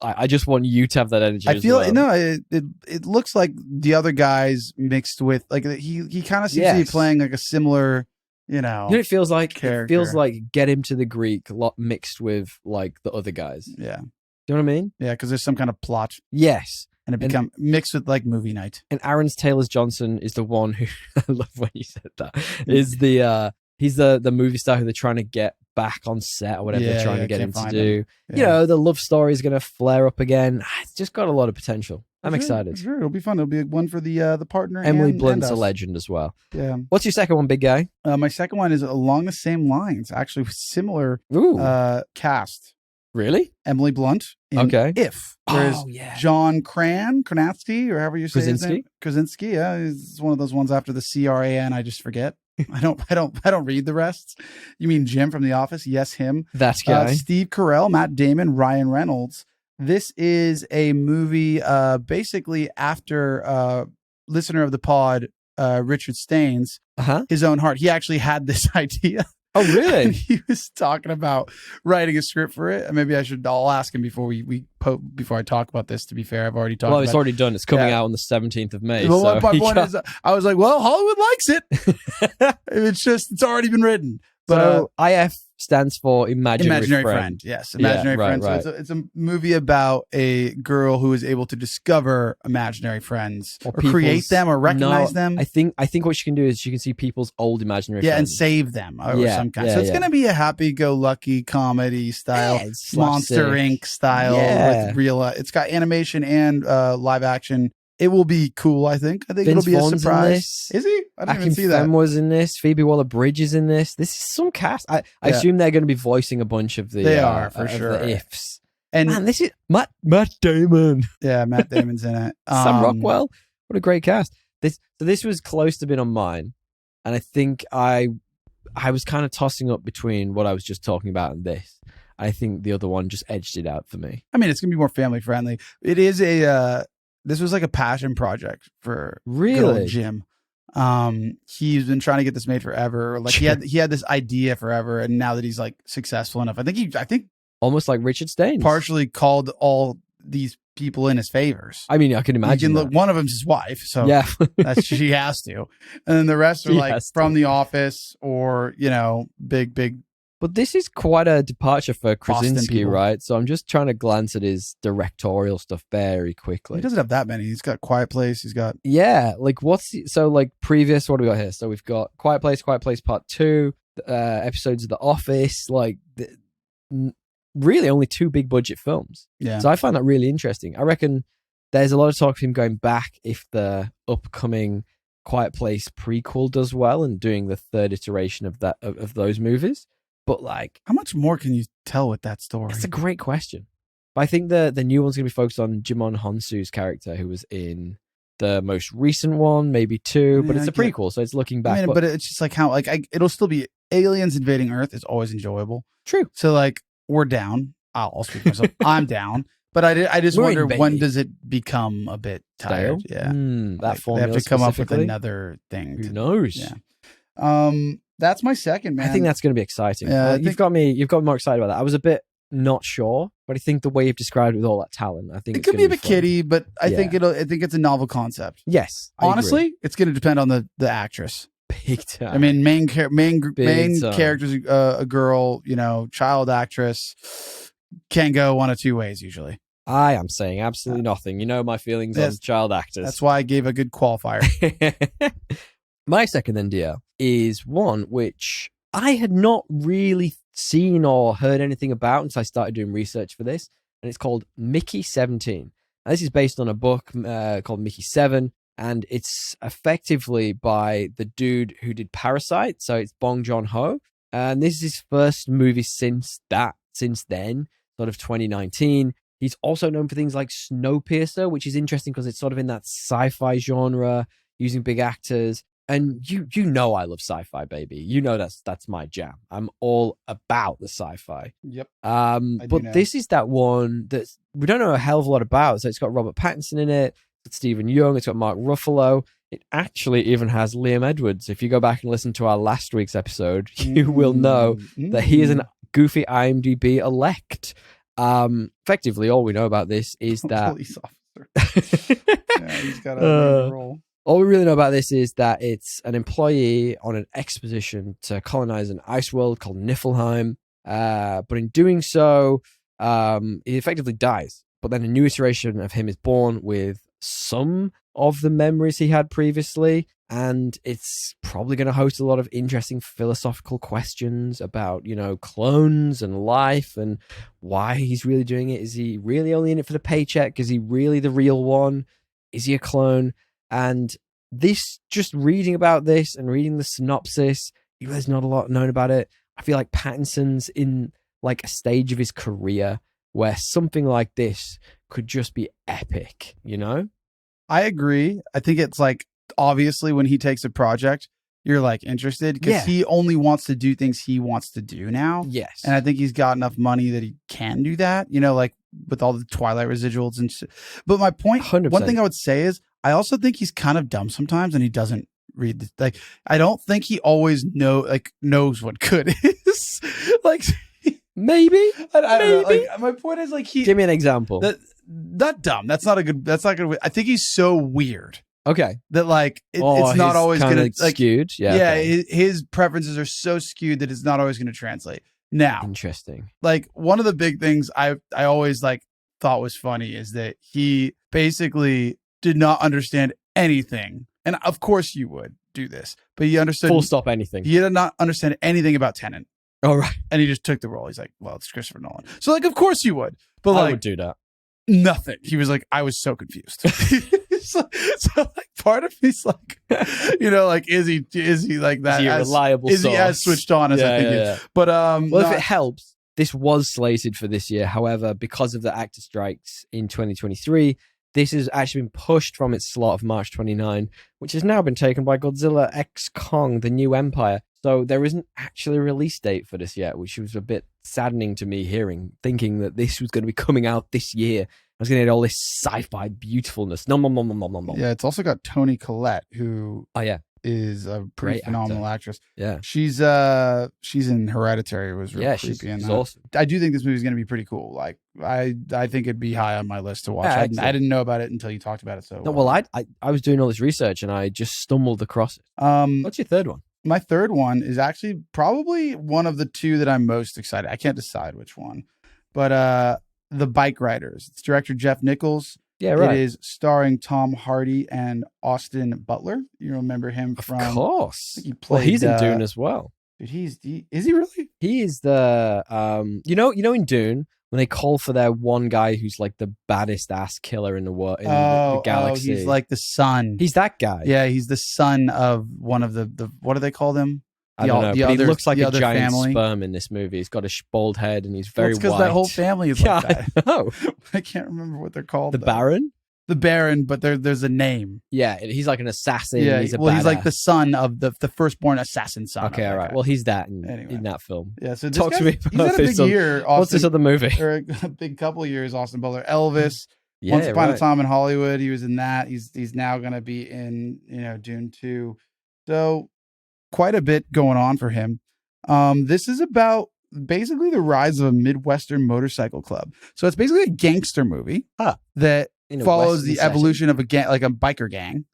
I just want you to have that energy.
I
as
feel
well.
no. It looks like the other guys mixed with, like, he kind of seems to be
Yes.
playing like a similar,
You know what it feels like? It
character.
feels like Get Him to the Greek mixed with like the other guys. Do
Yeah,
you know what I mean?
yeah, because there's some kind of plot,
Yes.
and it become mixed with like movie night.
And Aaron Taylor Johnson is the one who I love when you said that. Is the he's the movie star who they're trying to get back on set or whatever they're trying to get him
can't
to
find
do.
Yeah.
You know, the love story is going to flare up again. It's just got a lot of potential. I'm excited.
Sure, it'll be fun. It'll be one for the partner.
Emily
and
Blunt's a
us.
legend as well.
Yeah.
What's your second one, big guy?
My second one is along the same lines, actually, with similar
Ooh,
cast.
really?
Emily Blunt in
Okay.
If. Whereas
Oh, yeah.
John Krasinski, or however you say his name. Krasinski, yeah, is one of those ones after the CRAN. I just forget. I don't read the rest. You mean Jim from The Office? Yes, him.
That guy.
Steve Carell, Matt Damon, Ryan Reynolds. This is a movie basically after listener of the pod, Richard Staines,
Uh-huh.
his own heart. He actually had this idea.
Oh,
And
really?
he was talking about writing a script for it. And maybe I'll ask him before before I talk about this. To be fair, I've already talked
Well,
about
it's already done. It's coming
Yeah.
out on the 17th of May.
Well,
so
my
you
point
can't-
is, I was like, well, Hollywood likes it. It's already been written. But
So IF stands for imaginary friend.
Yes, imaginary
Yeah,
friend.
right.
So it's a movie about a girl who is able to discover imaginary friends or create
people's-
them or recognize
No,
them.
I think what she can do is she can see people's old imaginary
Yeah, and
friends.
save them or
Yeah,
some kind.
yeah,
So it's
yeah.
going to be a happy-go-lucky comedy style,
Yeah, it's
Monster
slapstick.
Inc. style
Yeah.
with real. It's got animation and live action. It will be cool. I think
Vince
it'll be
Vaughn's
a surprise.
in this.
Is he? I didn't even
Akin
see that.
Fem was in this. Phoebe Waller-Bridge is in this. This is some cast. I
Yeah.
assume they're going to be voicing a bunch of the.
They are, for
of
sure.
The ifs.
And
Man, this is Matt Damon,
yeah, Matt Damon's in it.
Sam Rockwell. What a great cast. This was close to being on mine, and I think I was kind of tossing up between what I was just talking about and this. I think the other one just edged it out for me.
I mean, it's gonna be more family friendly. It is a. This was like a passion project for good old
Really?
Jim. He's been trying to get this made forever. Like he had this idea forever, and now that he's like successful enough, I think
Almost like Richard Staines.
partially called all these people in his favors.
I mean, I can imagine.
Look, one of them's his wife, so
Yeah.
that's she has to, and then the rest are
She
like
has to.
from The Office or big.
But this is quite a departure for
Boston
Krasinski,
people.
right? So I'm just trying to glance at his directorial stuff very quickly.
He doesn't have that many. He's got Quiet Place. He's got
Yeah, like previous, what do we got here? So we've got Quiet Place Part 2, episodes of The Office, really only 2 big budget films.
yeah.
So I find that really interesting. I reckon there's a lot of talk of him going back if the upcoming Quiet Place prequel does well and doing the third iteration of that of those movies. But
How much more can you tell with that story?
it's a great question. But I think the new one's going to be focused on Jimon Honsu's character, who was in the most recent one, maybe 2, but
Yeah,
it's a
I get-
prequel, so it's looking back.
I mean, but it's just like how it'll still be aliens invading Earth is always enjoyable.
true.
So we're down. I'll speak for myself. I'm down. But I just
We're
wonder
in,
when
baby.
does it become a bit tired?
Stale?
Yeah.
That
Like, they
formula
have to come up with
specifically?
another thing.
Who knows?
Yeah. That's my second, man.
I think that's going to be exciting.
Yeah, I
You've
think-
got me more excited about that. I was a bit not sure, but I think the way you've described it with all that talent, I think
it
it's
could be a
gonna
bit
fun.
kiddie, but I
Yeah.
think it's a novel concept.
Yes, I agree.
Honestly, it's going to depend on the actress.
big time.
I mean, main
Big time.
character's a girl, child actress, can go one of 2 ways usually.
I am saying absolutely nothing. You know my feelings on
Yes.
child actors.
That's why I gave a good qualifier.
My second NDL is one which I had not really seen or heard anything about until I started doing research for this, and it's called Mickey 17. Now, this is based on a book called Mickey 7, and it's effectively by the dude who did Parasite, so it's Bong Joon-ho, and this is his first movie since then, sort of 2019. He's also known for things like Snowpiercer, which is interesting because it's sort of in that sci-fi genre, using big actors. And you know I love sci-fi, baby. You know that's my jam. I'm all about the sci-fi.
Yep.
But
do know.
this is that one that we don't know a hell of a lot about. So it's got Robert Pattinson in it. It's got Stephen Young. It's got Mark Ruffalo. It actually even has Liam Edwards. If you go back and listen to our last week's episode, you will know that he is an goofy IMDb elect. Effectively, all we know about this is that
police officer. Yeah, he's got a main role.
all we really know about this is that it's an employee on an expedition to colonize an ice world called Niflheim. But in doing so, he effectively dies. But then a new iteration of him is born with some of the memories he had previously. And it's probably going to host a lot of interesting philosophical questions about, clones and life and why he's really doing it. Is he really only in it for the paycheck? Is he really the real one? Is he a clone? And this, just reading about this and reading the synopsis, there's not a lot known about it. I feel like Pattinson's in like a stage of his career where something like this could just be epic,
I agree. I think it's obviously when he takes a project, you're interested because
Yeah.
he only wants to do things he wants to do now.
Yes.
And I think he's got enough money that he can do that, with all the Twilight residuals and shit. But my point,
100%.
one thing I would say is I also think he's kind of dumb sometimes and he doesn't read the, I don't think he always knows what good is.
Maybe.
I don't know.
Maybe.
My point is
Give me an example.
not dumb. That's not good way. I think he's so weird
Okay.
that it's not always
kinda
going to
skewed. Yeah.
yeah,
okay.
his preferences are so skewed that it's not always going to translate. Now,
Interesting.
like one of the big things I always like thought was funny is that he basically did not understand anything. And of course you would do this, but he understood
Full stop anything.
He did not understand anything about Tenet.
All right.
And he just took the role. He's like, well, it's Christopher Nolan. So like, of course you would. But
I
like
would do that.
nothing. He was like, I was so confused. so like part of me's like, like, is he like that?
Is he a reliable
Is he as
source?
switched on as I think he is? But
well, if it helps, this was slated for this year. However, because of the actor strikes in 2023, this has actually been pushed from its slot of March 29, which has now been taken by Godzilla X Kong, The New Empire. So there isn't actually a release date for this yet, which was a bit saddening to me thinking that this was going to be coming out this year. I was going to get all this sci-fi beautifulness. No.
Yeah, it's also got Toni Collette, who is a pretty
Great
phenomenal actress.
Yeah.
She's in Hereditary. It was really creepy.
She's awesome.
I do think this movie's going to be pretty cool. Like I think it'd be high on my list to watch.
Yeah,
I didn't know about it until you talked about it. So
no, well, I was doing all this research and I just stumbled across it. What's your third one?
My third one is actually probably one of the two that I'm most excited. I can't decide which one, but The Bike Riders. It's director Jeff Nichols.
Yeah, right.
It is starring Tom Hardy and Austin Butler. You remember him from?
Of course.
He played,
he's in Dune as well.
Dude, is he really?
He is the in Dune when they call for their one guy who's like the baddest ass killer in the world in the galaxy.
He's like the son.
He's that guy.
Yeah, he's the son of one of the what do they call them?
I don't know, but he looks like a giant
family.
sperm in this movie. He's got a bald head and he's very white.
Because that whole family is like that.
I know.
I can't remember what they're called.
The Baron?
The Baron, but there's a name.
Yeah, he's like an assassin.
Yeah,
he's
he's like the son of the firstborn assassin son.
Okay, all right.
Guy.
Well, he's that in that film.
Yeah, so
talk to me
he's had a big year. Austin,
what's this other movie?
Or a big couple of years. Austin Butler, Elvis.
Yeah,
Once Upon a Time in Hollywood, he was in that. He's now going to be in Dune 2. So quite a bit going on for him. This is about basically the rise of a Midwestern motorcycle club. So it's basically a gangster movie that follows the evolution of a gang, like a biker gang.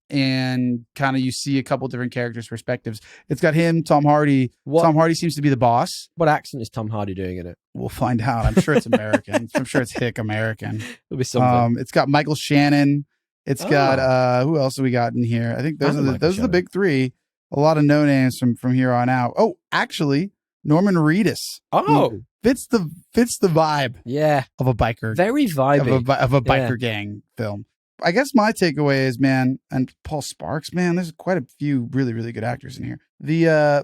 And kind of you see a couple different characters' perspectives. It's got him, Tom Hardy. Tom Hardy seems to be the boss.
What accent is Tom Hardy doing in it?
We'll find out. I'm sure it's American. I'm sure it's hick American.
It'll be something.
It's got Michael Shannon. It's got who else do we got in here? I think those are the big three. A lot of no names from here on out. Oh, actually, Norman Reedus.
Oh,
fits the vibe.
Yeah,
of a biker.
Very vibey
of a biker gang film. I guess my takeaway is, man, and Paul Sparks, man, there's quite a few really, really good actors in here.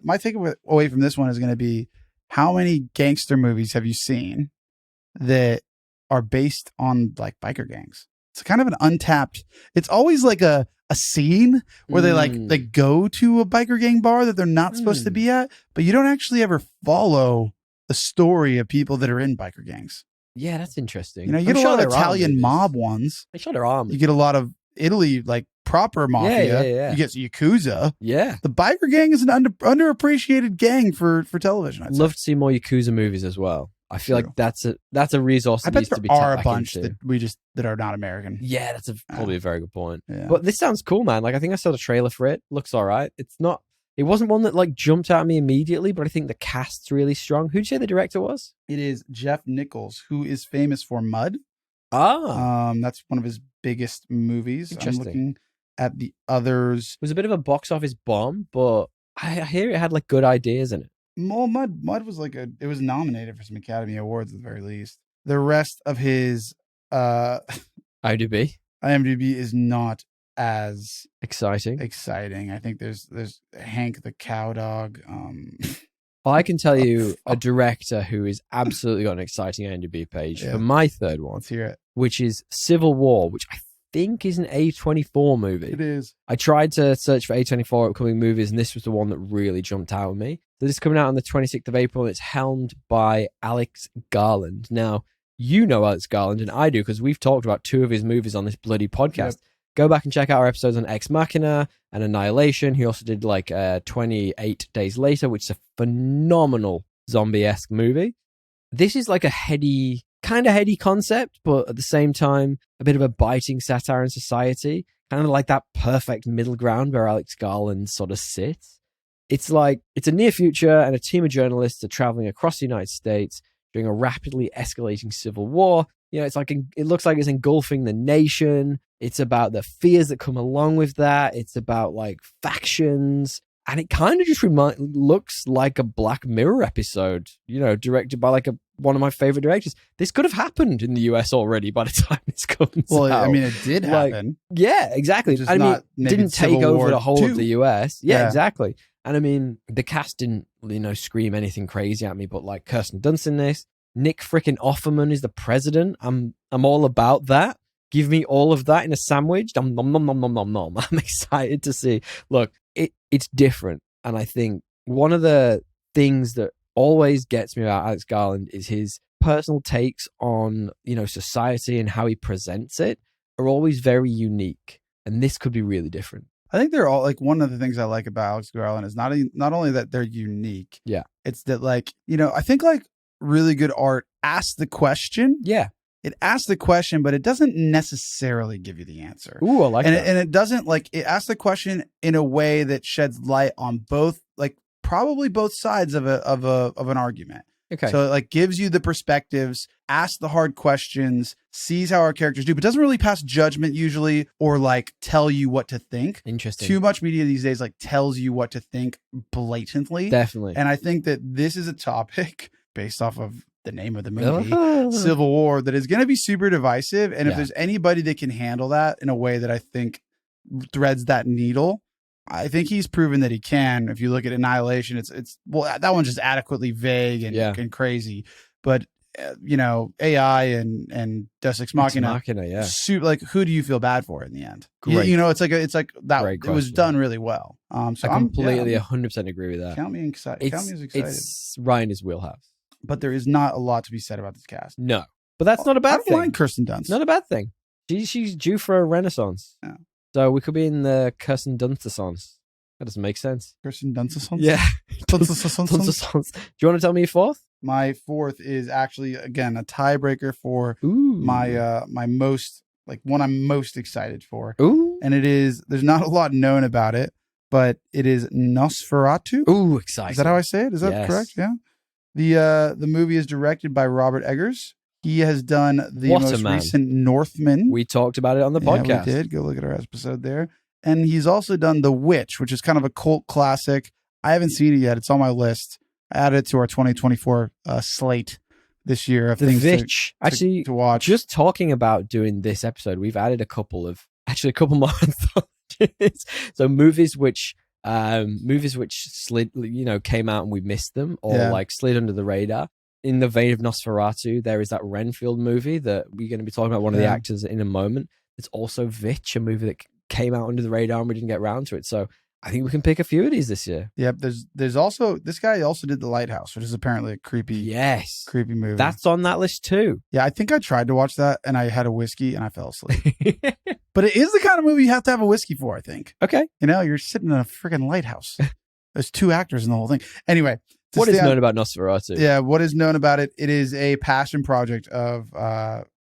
My takeaway away from this one is going to be, how many gangster movies have you seen that are based on like biker gangs? It's kind of an untapped. It's always like a scene where they go to a biker gang bar that they're not supposed to be at, but you don't actually ever follow the story of people that are in biker gangs.
Yeah, that's interesting.
You get a lot of Italian mob ones.
I'm sure there are.
You get a lot of Italy, like proper mafia.
Yeah.
You get Yakuza.
Yeah.
The biker gang is an underappreciated gang for television.
I'd love to see more Yakuza movies as well. I feel like that's a resource that needs to be tapped back into. I bet there are a bunch that are not American. Yeah, that's probably a very good point.
Yeah.
But this sounds cool, man. Like, I think I saw the trailer for it. Looks all right. It wasn't one that like jumped out at me immediately, but I think the cast's really strong. Who'd you say the director was?
It is Jeff Nichols, who is famous for Mud. That's one of his biggest movies. I'm looking at the others.
It was a bit of a box office bomb, but I hear it had like good ideas in it.
Well, Mud was it was nominated for some Academy Awards at the very least. The rest of his
IMDb
is not as
exciting.
I think there's Hank the Cow Dog.
I can tell you a director who is absolutely got an exciting IMDb page for my third one.
Let's hear it.
Which is Civil War, which I think is an A24 movie.
It is.
I tried to search for A24 upcoming movies, and this was the one that really jumped out at me. So this is coming out on the 26th of April, and it's helmed by Alex Garland. Now, you know Alex Garland, and I do, because we've talked about two of his movies on this bloody podcast. Yep. Go back and check out our episodes on Ex Machina and Annihilation. He also did 28 Days Later, which is a phenomenal zombie-esque movie. This is like a kind of heady concept, but at the same time, a bit of a biting satire in society. Kind of like that perfect middle ground where Alex Garland sort of sits. it's a near future, and a team of journalists are traveling across the United States during a rapidly escalating civil war. It looks like it's engulfing the nation. It's about the fears that come along with that. It's about like factions. And it kind of just looks like a Black Mirror episode, directed by like one of my favorite directors. This could have happened in the US already by the time this comes
Well,
out.
I mean, it did happen.
Yeah, exactly.
Just
I mean,
not
it didn't take
Civil
over
War
the whole of
II.
the US. Yeah,
Yeah.
exactly. And I mean, the cast didn't, scream anything crazy at me, but like Kirsten Dunst in this, Nick freaking Offerman is the president. I'm all about that. Give me all of that in a sandwich. Nom, nom, nom, nom, nom, nom, nom. I'm excited to see. Look, it's different. And I think one of the things that always gets me about Alex Garland is his personal takes on, society and how he presents it are always very unique. And this could be really different.
I think they're all like, one of the things I like about Alex Garland is not only that they're unique.
Yeah.
It's that like, I think like really good art asks the question.
Yeah.
It asks the question, but it doesn't necessarily give you the answer.
Ooh, I like that.
And it doesn't it asks the question in a way that sheds light on probably both sides of an argument.
Okay.
So it like gives you the perspectives, asks the hard questions, sees how our characters do, but doesn't really pass judgment usually or like tell you what to think.
Interesting.
Too much media these days like tells you what to think blatantly.
Definitely.
And I think that this is a topic based off of the name of the movie, Civil War, that is going to be super divisive. And if there's anybody that can handle that in a way that I think threads that needle, I think he's proven that he can. If you look at Annihilation, it's that one's just adequately vague and crazy. But AI and Deus Ex Machina,
yeah.
Like, who do you feel bad for in the end?
Great.
It's like that.
Great
It was
question.
done really well. So
I completely 100% agree with that.
Count me excited. Count me as excited.
It's right in his wheelhouse.
But there is not a lot to be said about this cast.
No, but that's not a bad
I
thing.
don't mind Kirsten Dunst.
Not a bad thing. She's due for a renaissance.
Yeah.
So we could be in the Kirsten Dunst-a-sons. That doesn't make sense.
Kirsten Dunst.
Yeah.
Dunst.
Do you want to tell me your fourth?
My fourth is actually, again, a tiebreaker for
Ooh.
my most, like, one I'm most excited for.
Ooh.
And there's not a lot known about it, but it is Nosferatu.
Ooh, exciting.
Is that how I say it? Is that
Yes.
correct? Yeah. The movie is directed by Robert Eggers. He has done the
What a
most
man.
recent Northman.
We talked about it on the podcast.
Yeah, we did. Go look at our episode there. And he's also done The Witch, which is kind of a cult classic. I haven't seen it yet. It's on my list. I added it to our 2024 slate this year of
The
things
Witch. Actually,
to watch.
just talking about doing this episode, we've added a couple more anthologies. So movies which slid, came out and we missed them, or like slid under the radar. In the vein of Nosferatu, there is that Renfield movie that we're going to be talking about, one of the actors in a moment. It's also Vitch, a movie that came out under the radar and we didn't get around to it. So I think we can pick a few of these this year.
Yep. There's also, this guy also did The Lighthouse, which is apparently a creepy movie.
That's on that list too.
Yeah, I think I tried to watch that and I had a whiskey and I fell asleep. But it is the kind of movie you have to have a whiskey for, I think.
Okay.
You're sitting in a freaking lighthouse. There's two actors in the whole thing. Anyway.
What is known about Nosferatu?
Yeah, what is known about it? It is a passion project of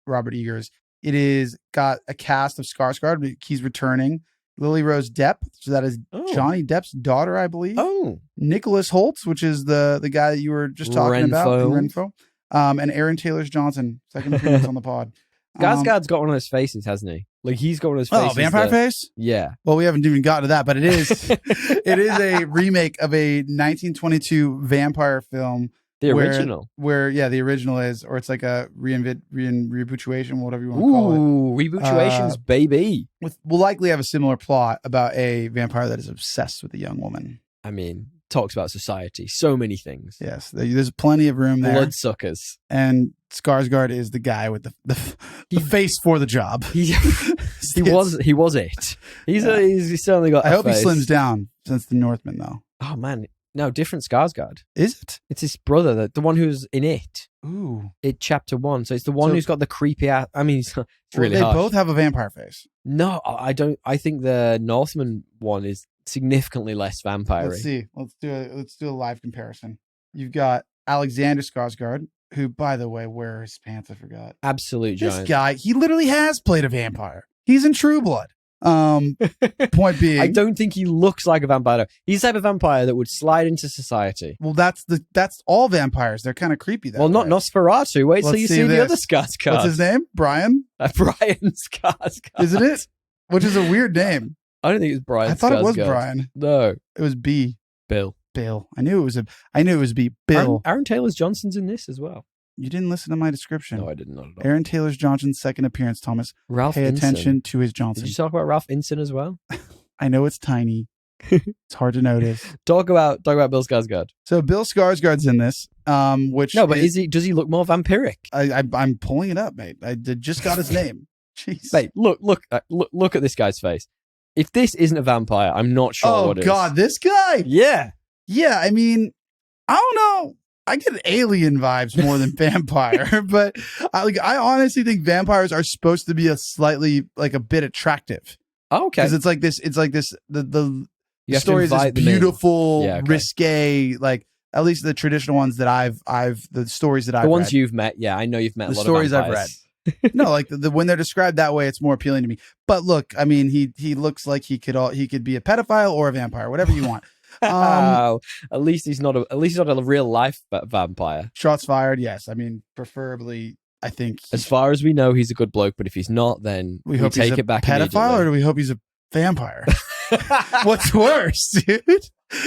Robert Eggers. It is got a cast of Skarsgård. He's returning. Lily Rose Depp, so that is Johnny Depp's daughter, I believe.
Oh.
Nicholas Holtz, which is the guy that you were just talking about in Renfo. And Aaron Taylor-Johnson, second appearance on the pod.
Skarsgård's got one of those faces, hasn't he? Like, he's got one of those faces.
Oh, vampire face?
Yeah.
Well, we haven't even gotten to that, but it is it is a remake of a 1922 vampire film.
The original.
Where the original is, or it's like a rebootuation, whatever you want to call it.
Ooh, rebootuations, baby.
We'll likely have a similar plot about a vampire that is obsessed with a young woman.
I mean, talks about society, so many things.
Yes, there's plenty of room there.
Bloodsuckers.
And Skarsgård is the guy with the face for the job.
He was it. He's certainly got.
I hope
face.
he slims down since the Northman, though.
Oh man, no, different Skarsgård.
Is it?
It's his brother, the one who's in it.
Ooh,
It Chapter 1. So it's the one who's got the creepy ass. I mean, it's really
they
harsh.
both have a vampire face.
No, I don't. I think the Northman one is significantly less vampire-y.
Let's see. Let's do a live comparison. You've got Alexander Skarsgård, who, by the way, where are his pants? I forgot.
Absolute
This
giant.
guy, he literally has played a vampire. He's in True Blood. Point being,
I don't think he looks like a vampire. Though. He's the type of vampire that would slide into society.
well, that's all vampires. They're kind of creepy.
Well, not Nosferatu. Wait till
Let's
you
see
see the
this.
other Skarsgård.
What's his name? Brian?
Brian Skarsgård.
Isn't it? Which is a weird name.
I don't think it's Brian.
I thought it was
Skarsgård.
Brian.
No,
It was B.
Bill.
Bill. I knew it was B. Bill.
Aaron Taylor-Johnson's in this as well.
You didn't listen to my description.
No, I didn't. Not at all.
Aaron Taylor-Johnson's second appearance, Thomas.
Ralph
Pay
Inson.
attention to his
Did
Johnson.
you talk about Ralph Inson as well?
I know it's tiny. It's hard to notice.
Talk about Bill Skarsgård.
So Bill Skarsgård's in this, which
No, but does he look more vampiric?
I'm pulling it up, mate. I just got his name. Jeez.
Mate, look at this guy's face. If this isn't a vampire, I'm not sure what is.
Oh God, this guy.
Yeah.
Yeah, I mean, I don't know. I get alien vibes more than vampire, but I honestly think vampires are supposed to be a bit attractive.
Oh, okay.
Because it's like this. The
You have to
story is this
invite them in.
beautiful,
Yeah, okay.
risque, like at least the traditional ones that the stories that I've
The ones
read.
you've met, yeah, I know you've met
The
a lot
stories
of
I've
vampires.
No, like the when they're described that way, it's more appealing to me. But look, I mean, he looks like he could be a pedophile or a vampire, whatever you want.
At least he's not a real life vampire.
Shots fired. Yes, I mean, preferably, I think.
As far as we know, he's a good bloke. But if he's not, then we
hope
take
he's a
it back.
pedophile, or do we hope he's a vampire? What's worse, dude?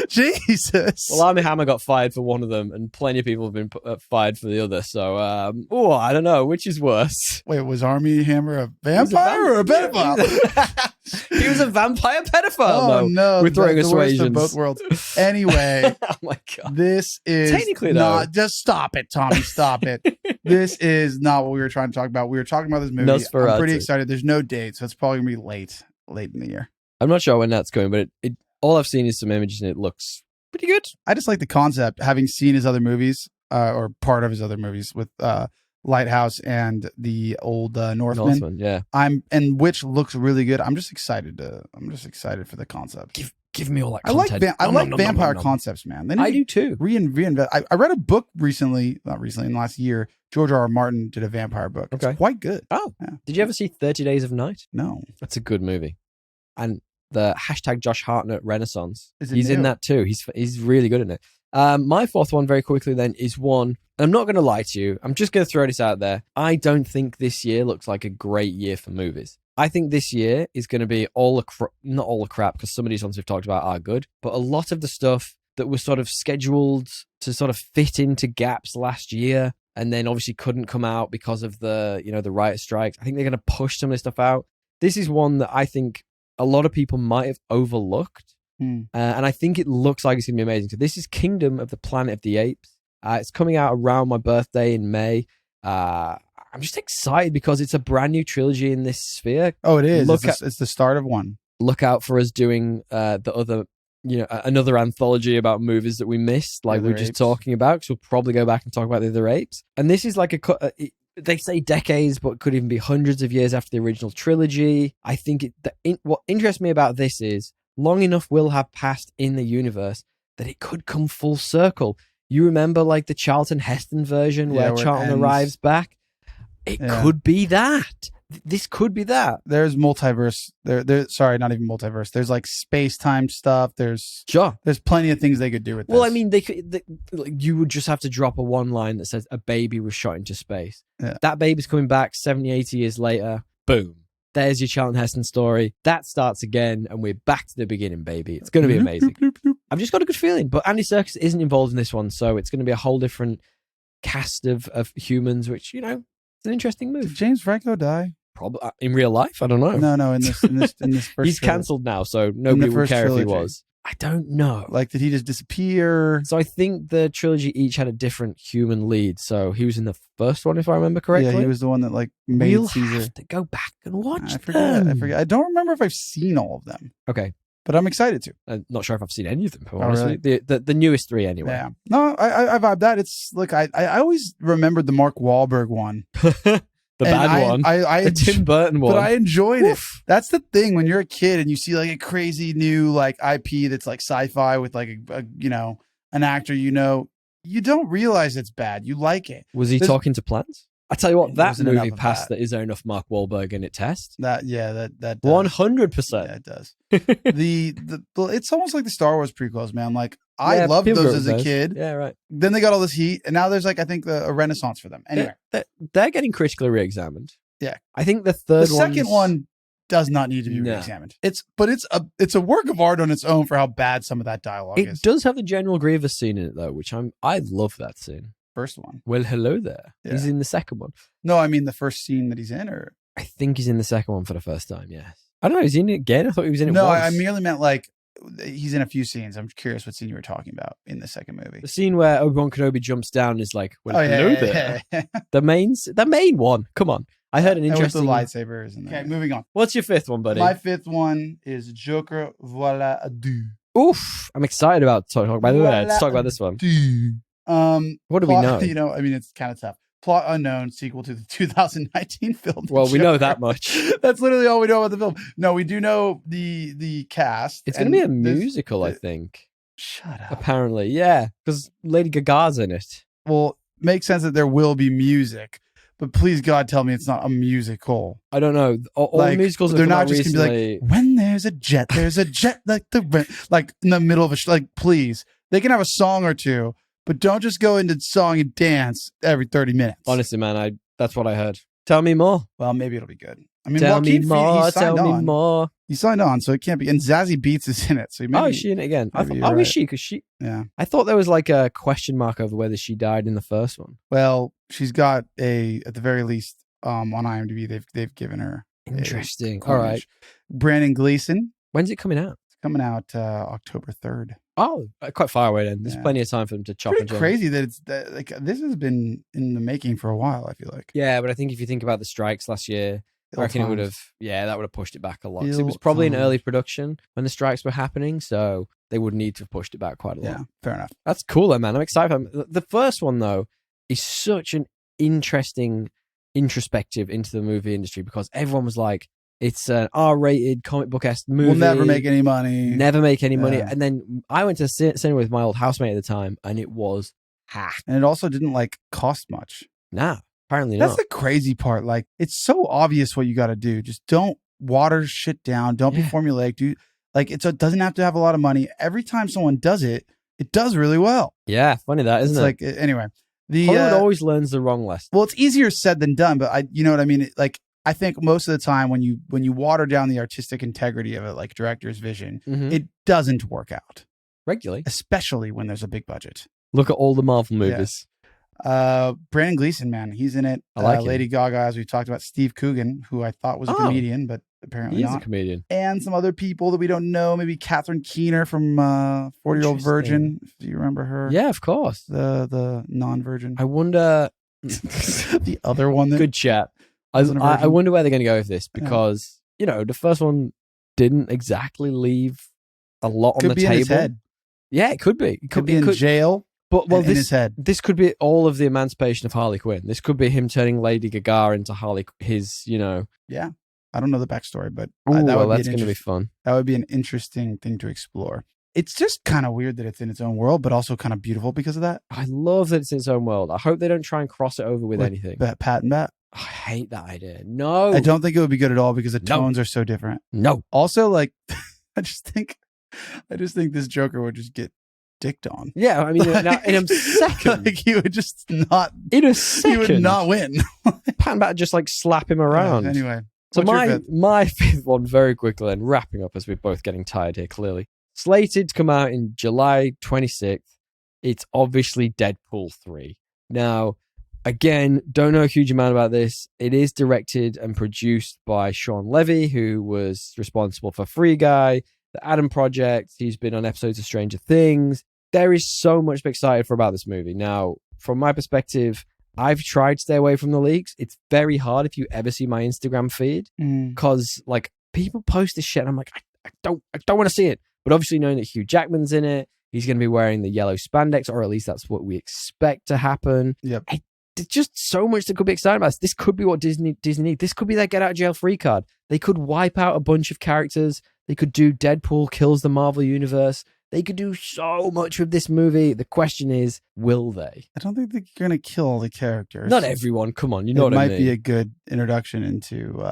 Jesus.
Well, Armie Hammer got fired for one of them, and plenty of people have been fired for the other. So, I don't know which is worse.
Wait, was Armie Hammer a vampire or a pedophile?
He was a vampire pedophile.
Oh no,
we're throwing
the worst of
persuasions.
both worlds. Anyway,
Oh my god!
this is
Technically,
not. Just stop it, Tommy. Stop it. This is not what we were trying to talk about. We were talking about this movie.
Nosferatu.
I'm pretty excited. There's no date, so it's probably gonna be late in the year.
I'm not sure when that's going, but it all I've seen is some images, and it looks pretty good.
I just like the concept, having seen his other movies, or part of his other movies with Lighthouse and the old Northman.
Yeah.
Which looks really good. I'm just excited for the concept.
Give me all that
I like
content.
vampire concepts, man. They need
I
to
do too.
Reinvent. I read a book recently, not recently, in the last year. George R. R. Martin did a vampire book.
Okay.
It's quite good.
Oh,
Yeah.
Did you ever see 30 Days of Night?
No.
That's a good movie. And the hashtag Josh Hartnett Renaissance.
Is it
He's in
new?
that too. He's really good in it. My fourth one, very quickly, then, is one. And I'm not going to lie to you. I'm just going to throw this out there. I don't think this year looks like a great year for movies. I think this year is going to be not all the crap, because some of these ones we've talked about are good, but a lot of the stuff that was sort of scheduled to sort of fit into gaps last year, and then obviously couldn't come out because of the writer strikes. I think they're going to push some of this stuff out. This is one that I think a lot of people might have overlooked. And I think it looks like it's going to be amazing. So this is Kingdom of the Planet of the Apes. It's coming out around my birthday in May. I'm just excited because it's a brand new trilogy in this sphere.
Oh, it is. It's the start of one.
Look out for us doing the other, another anthology about movies that we missed, like we were just
Apes.
talking about, because we'll probably go back and talk about the other apes. And this is like they say decades, but could even be hundreds of years after the original trilogy. I think what interests me about this is long enough will have passed in the universe that it could come full circle. You remember like the Charlton Heston version where
where it
Charlton
ends.
arrives back? It could be that. This could be that.
There's multiverse. Sorry, not even multiverse. There's like space-time stuff. There's plenty of things they could do with this.
Well, I mean, you would just have to drop a one line that says a baby was shot into space.
Yeah.
That baby's coming back 70, 80 years later. Boom. There's your Charlton Heston story. That starts again, and we're back to the beginning, baby. It's going to be amazing. I've just got a good feeling. But Andy Serkis isn't involved in this one, so it's going to be a whole different cast of humans, which, it's an interesting move.
Did James Franco die?
Probably in real life. I don't know.
No. In this first.
He's cancelled now, so nobody would
first
care
trilogy.
if he was. I don't know.
Like, did he just disappear?
So I think the trilogy each had a different human lead. So he was in the first one, if I remember correctly.
Yeah, he was the one that made
We'll
Caesar.
have to go back and watch
I forget.
them.
I don't remember if I've seen all of them,
Okay.
but I'm excited to.
I'm not sure if I've seen any of them,
Oh,
honestly. The newest three, anyway.
Yeah. No, I vibe that. It's look. I always remembered the Mark Wahlberg one.
The bad one.
I
The Tim Burton one.
But I enjoyed
Oof.
it. That's the thing when you're a kid and you see like a crazy new IP that's like sci-fi with like an actor you don't realize it's bad. You like it.
Was he talking to plants? I tell you what, that
Wasn't
movie
enough of
passed
that.
the is there enough Mark Wahlberg in it test.
That does.
100%.
Yeah, it does. It's almost like the Star Wars prequels, man. Like I
Yeah,
loved
people
those
wrote
as a
those.
kid.
Yeah, right.
Then they got all this heat, and now there's like I think a renaissance for them. Anyway,
They're getting critically re-examined.
Yeah.
I think the third
the second one does not need to be
No.
re-examined. It's a work of art on its own for how bad some of that dialogue
It
is.
does have the General Grievous scene in it though, which I love that scene.
First one.
Well, hello there.
Yeah.
He's in the second one.
No, I mean the first scene that he's in, or
I think he's in the second one for the first time. Yes. I don't know. Is he in it again? I thought he was in it
no,
once.
I merely meant like he's in a few scenes. I'm curious what scene you were talking about in the second movie.
The scene where Obi-Wan Kenobi jumps down is like, well, hello there.
Yeah.
The main one. Come on. I heard an
And with
interesting.
the lightsabers. And okay, moving on.
What's your fifth one, buddy?
My fifth one is Joker. Voilà deux.
Oof! I'm excited about to talk. By the way, let's talk about this one. What do we know?
You know, I mean, it's kind of tough. Plot unknown, sequel to the 2019 film.
Well, we know that much.
That's literally all we know about the film. No, we do know the cast.
It's going to be a
and
musical, I think.
Shut up.
Apparently, yeah, because Lady Gaga's in it.
Well, makes sense that there will be music, but please God, tell me it's not a musical.
I don't know. All the musicals that
they're
come
not
out
just gonna
recently.
be like, when there's a jet like like in the middle of a like. Please, they can have a song or two, but don't just go into song and dance every 30 minutes.
Honestly, man, that's what I heard. Tell me more.
Well, maybe it'll be good. I mean,
Tell me
Joaquin
more.
he signed
Tell me
on.
more.
He signed on, so it can't be. And Zazie Beetz is in it, so maybe.
Oh, is she in it again? I
maybe
thought,
you're
is
right.
she? Because she.
Yeah.
I thought there was like a question mark over whether she died in the first one.
Well, she's got at the very least, on IMDb, they've given her.
Interesting.
a
All right.
Brandon Gleeson.
When's it coming out?
It's coming out October 3rd.
Oh, quite far away then. There's
Yeah.
plenty of time for them to chop
Pretty
and change.
crazy that it's like this has been in the making for a while. I feel like.
Yeah, but I think if you think about the strikes last year, I reckon it would have. Yeah, that would have pushed it back a lot. 'Cause it was probably in early production when the strikes were happening, so they would need to have pushed it back quite a lot.
Yeah, fair enough.
That's cool, though, man. I'm excited. The first one though is such an interesting introspective into the movie industry because everyone was like, it's an R-rated comic book-esque movie.
We'll never make any money.
Never make any money.
Yeah.
And then I went to cinema with my old housemate at the time, and it was hack.
And it also didn't like cost much.
Nah, apparently
That's
not.
the crazy part. Like, it's so obvious what you got to do. Just don't water shit down. Don't be
Yeah.
formulaic. It doesn't have to have a lot of money. Every time someone does it, it does really well.
Yeah, funny that, isn't
It's
it?
like anyway. The
Hollywood always learns the wrong lesson.
well, it's easier said than done. But you know what I mean. I think most of the time when you water down the artistic integrity of it, like director's vision,
Mhm.
it doesn't work out.
Regularly.
Especially when there's a big budget.
Look at all the Marvel movies.
Brandon Gleeson, man, he's in it.
I like him.
Lady Gaga, as we talked about, Steve Coogan, who I thought was a
Oh.
comedian, but apparently
He is
not.
a comedian.
And some other people that we don't know. Maybe Catherine Keener from 40-Year-Old Virgin. Do you remember her?
Yeah, of course.
The non-virgin.
I wonder.
The other one. That
Good chat.
wasn't a
I
virgin.
wonder where they're going to go with this because, the first one didn't exactly leave a lot on
could
the
be
table.
in his head.
Yeah, it could be. It
Could be in jail.
But
in his head.
This could be all of the emancipation of Harley Quinn. This could be him turning Lady Gaga into his.
Yeah. I don't know the backstory, but
Ooh,
that would
that's going to be fun.
That would be an interesting thing to explore. It's just kind of weird that it's in its own world, but also kind of beautiful because of that.
I love that it's in its own world. I hope they don't try and cross it over with anything.
Pat and Bat.
I hate that idea. No.
I don't think it would be good at all because the
No.
tones are so different.
No.
Also, like, I just think this Joker would just get dicked on.
Yeah, I mean, in a second.
Like, he would just not.
In a second.
He would not win.
Pat and Bat just like slap him around.
Anyway,
So
what's your fifth?
my fifth one, very quickly, and wrapping up as we're both getting tired here, clearly. Slated to come out in July 26th. It's obviously Deadpool 3. Now, again, don't know a huge amount about this. It is directed and produced by Sean Levy, who was responsible for Free Guy, The Adam Project. He's been on episodes of Stranger Things. There is so much to be excited for about this movie. Now, from my perspective, I've tried to stay away from the leaks. It's very hard if you ever see my Instagram feed because like people post this shit and I'm like, I don't want to see it. But obviously knowing that Hugh Jackman's in it, he's going to be wearing the yellow spandex, or at least that's what we expect to happen.
Yep.
There's just so much that could be excited about. This could be what Disney need. This could be their get out of jail free card. They could wipe out a bunch of characters. They could do Deadpool kills the Marvel universe. They could do so much with this movie. The question is, will they?
I don't think they're going to kill all the characters.
Not everyone. Come on, you know what I mean.
It might be a good introduction into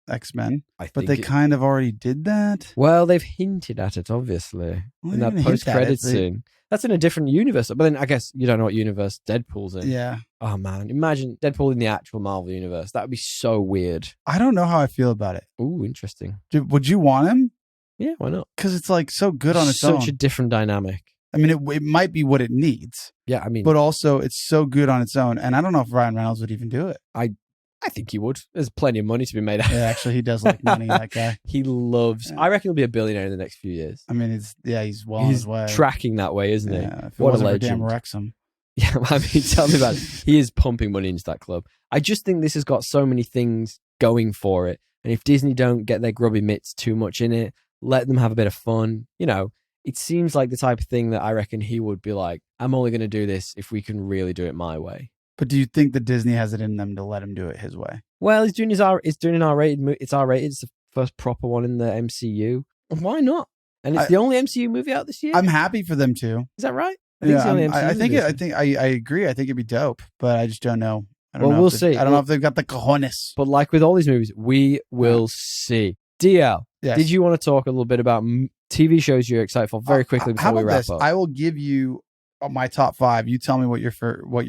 X-Men,
I
but
think
they kind of already did that.
Well, they've hinted at it, obviously,
Well,
in
they
that
didn't hint at
post-credit
it.
scene. That's in a different universe. But then I guess you don't know what universe Deadpool's in.
Yeah.
Oh, man. Imagine Deadpool in the actual Marvel universe. That would be so weird.
I don't know how I feel about it.
Ooh, interesting.
Would you want him?
Yeah, why not?
Because it's like so good on its own.
Such a different dynamic.
I mean, it might be what it needs,
Yeah, I mean,
but also it's so good on its own. And I don't know if Ryan Reynolds would even do it.
I think he would. There's plenty of money to be made out.
Yeah, actually, he does like money, that guy.
He loves.
Yeah.
I reckon he'll be a billionaire in the next few years.
I mean, he's well on
He's
his way.
tracking that way, isn't he?
Yeah, if it
What a
wasn't for
legend.
damn Wrexham.
Yeah, I mean, tell me about it. He is pumping money into that club. I just think this has got so many things going for it. And if Disney don't get their grubby mitts too much in it, let them have a bit of fun. You know, it seems like the type of thing that I reckon he would be like, I'm only going to do this if we can really do it my way.
But do you think that Disney has it in them to let him do it his way?
Well, he's doing an R-rated. It's R-rated. It's the first proper one in the MCU. Why not? And it's the only MCU movie out this year.
I'm happy for them too.
Is that right? I think it's the only MCU movie.
I agree. I think it'd be dope, but I just don't know.
We'll see.
I don't know if they've got the cojones.
But like with all these movies, we will see. DL,
Yes.
did you want to talk a little bit about TV shows you're excited for very quickly before
How
we
about
wrap
this?
up?
I will give you my top 5. You tell me what you're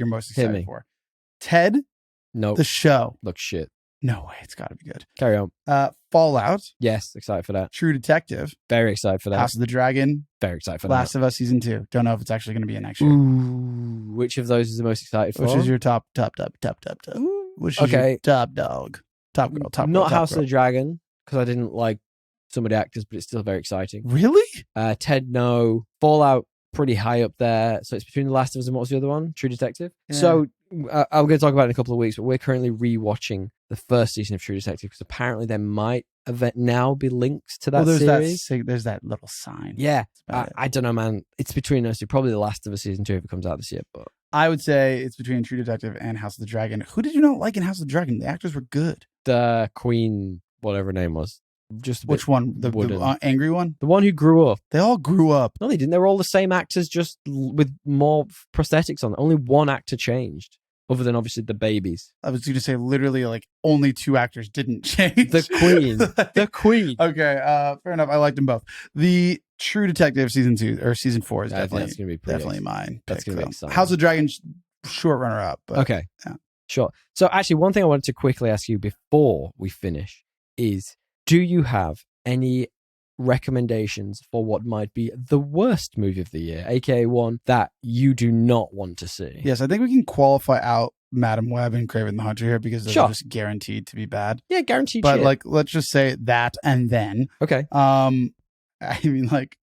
most
Hit
excited
me.
for. Ted,
No,
the show.
look shit.
No way, it's got to be good.
Carry on.
Fallout,
Yes, excited for that.
True Detective,
Very excited for that.
House of the Dragon,
Very excited for
Last of Us season 2. Don't know if it's actually going to be in next
that.
year.
Ooh, which of those is the most excited for?
Which is your top?
Ooh.
Which is
Okay.
your top dog? Top girl. Top girl.
Not
top
House
girl.
of the Dragon, because I didn't like some of the actors, but it's still very exciting.
Really?
Ted, no. Fallout, pretty high up there. So it's between The Last of Us and what was the other one? True Detective.
Yeah.
So I'm going to talk about it in a couple of weeks, but we're currently rewatching the first season of True Detective because apparently there might now be links to that
Well,
series.
there's that little sign.
Yeah.
That's about it.
I don't know, man. It's between us. Probably The Last of Us season 2 if it comes out this year. But
I would say it's between True Detective and House of the Dragon. Who did you not like in House of the Dragon? The actors were good.
the Queen, whatever her name was, just a bit
Which one? The
wooden.
angry one?
The one who grew up.
They all grew up.
No, they didn't. They were all the same actors, just with more prosthetics on. Only one actor changed, other than obviously the babies.
I was going to say literally like only 2 actors didn't change.
The Queen. The Queen.
Okay, fair enough. I liked them both. The True Detective season 2 or season 4 is
I think that's
definitely
going to be pretty
definitely mine.
That's
pick,
gonna be
though.
exciting.
House of the Dragon, short runner up. But
Okay.
yeah.
Sure. So actually, one thing I wanted to quickly ask you before we finish is, do you have any recommendations for what might be the worst movie of the year, aka one that you do not want to see?
Yes, I think we can qualify out Madam Web and Craven the Hunter here because they're
Sure.
just guaranteed to be bad.
Yeah, guaranteed
But
shit.
like, let's just say that and then.
Okay.
I mean, like,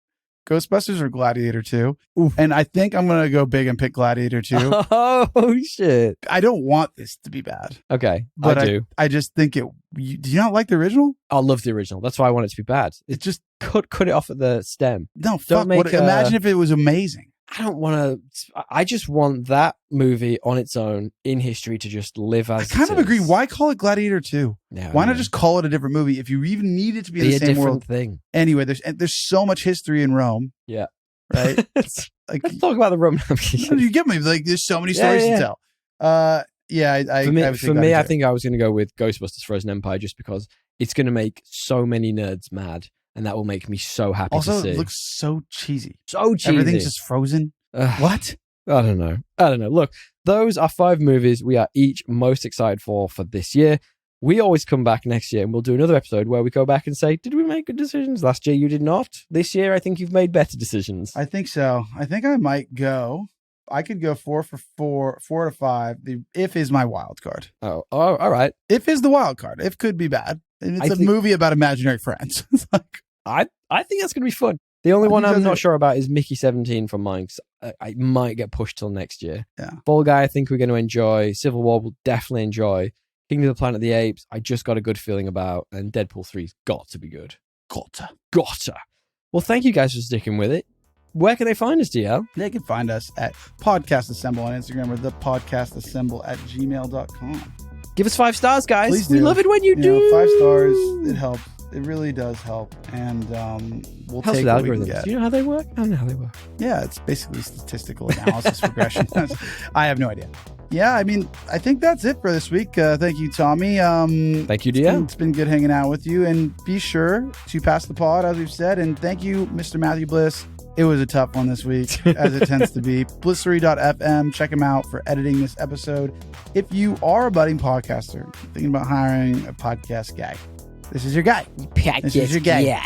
Ghostbusters or Gladiator 2.
Oof.
And I think I'm going to go big and pick Gladiator 2.
Oh, shit.
I don't want this to be bad,
Okay,
but
I do.
I just think do you not like the original?
I love the original. That's why I want it to be bad.
It just,
Cut it off at the stem.
no, fuck.
make,
Imagine if it was amazing.
I don't want to. I just want that movie on its own in history to just live as
I kind
it
of agree.
is.
Why call it Gladiator 2?
No,
Why not
no.
just call it a different movie if you even need it to be in
be
the
a
same
different
world?
thing?
Anyway, there's so much history in Rome.
Yeah.
Right?
Let's
Like,
talk about the Roman.
you get me? Like, there's so many
Yeah,
stories
yeah.
to tell. Yeah, I
For me,
I would say
I
Gladiator.
think I was going to go with Ghostbusters Frozen Empire just because it's going to make so many nerds mad, and that will make me so happy
Also,
to see.
it looks so cheesy.
so cheesy.
Everything's just frozen.
Ugh,
What?
I don't know. Look, those are 5 movies we are each most excited for this year. We always come back next year and we'll do another episode where we go back and say, did we make good decisions? Last year you did not. This year I think you've made better decisions.
I think so. I think I might go. I could go 4 to 5. The If is my wild card.
Oh, all right.
If is the wild card. If could be bad. And it's
I
a
think-
movie about imaginary friends. It's like,
I think that's going to be fun. The only
I
one
think
I'm
those
not
are-
sure about is Mickey 17 from mine, 'cause I might get pushed till next year.
Yeah.
Fall Guy, I think we're going to enjoy. Civil War will definitely enjoy. Kingdom of the Planet of the Apes, I just got a good feeling about. And Deadpool 3's got to be good. Gotta. Well, thank you guys for sticking with it. Where can they find us, DL?
they can find us at Podcast Assemble on Instagram or thepodcastassemble@gmail.com.
Give us 5 stars, guys.
Please
We
do.
love it when you do.
5 stars. It helps. It really does help. And we'll
Helps
take
with
what we can
algorithms.
get.
Do you know how they work? I don't know how they work.
Yeah, it's basically statistical analysis regression. I have no idea. Yeah, I mean, I think that's it for this week. Thank you, Tommy.
Thank you, Dia.
It's been good hanging out with you. And be sure to pass the pod, as we've said. And thank you, Mr. Matthew Bliss. It was a tough one this week, as it tends to be. Blissery.fm. Check him out for editing this episode. If you are a budding podcaster, thinking about hiring a podcast guy, this is your guy. This is your guy.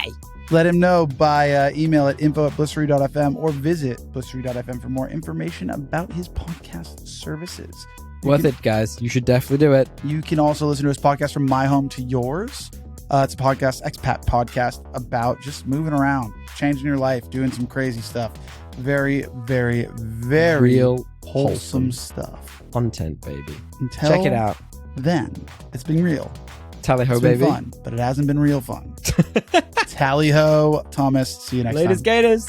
Let him know by email at info@blissery.fm or visit blissery.fm for more information about his podcast services.
Worth it, guys. You should definitely do it.
You can also listen to his podcast From My Home to Yours. It's a podcast, expat podcast, about just moving around, changing your life, doing some crazy stuff. Very, very, very
Real
wholesome stuff.
Content, baby.
Until
Check it out.
then, it's been real.
Tally ho,
It's been
baby.
fun, but it hasn't been real fun. Tally ho, Thomas. See you next time.
Latest Gators.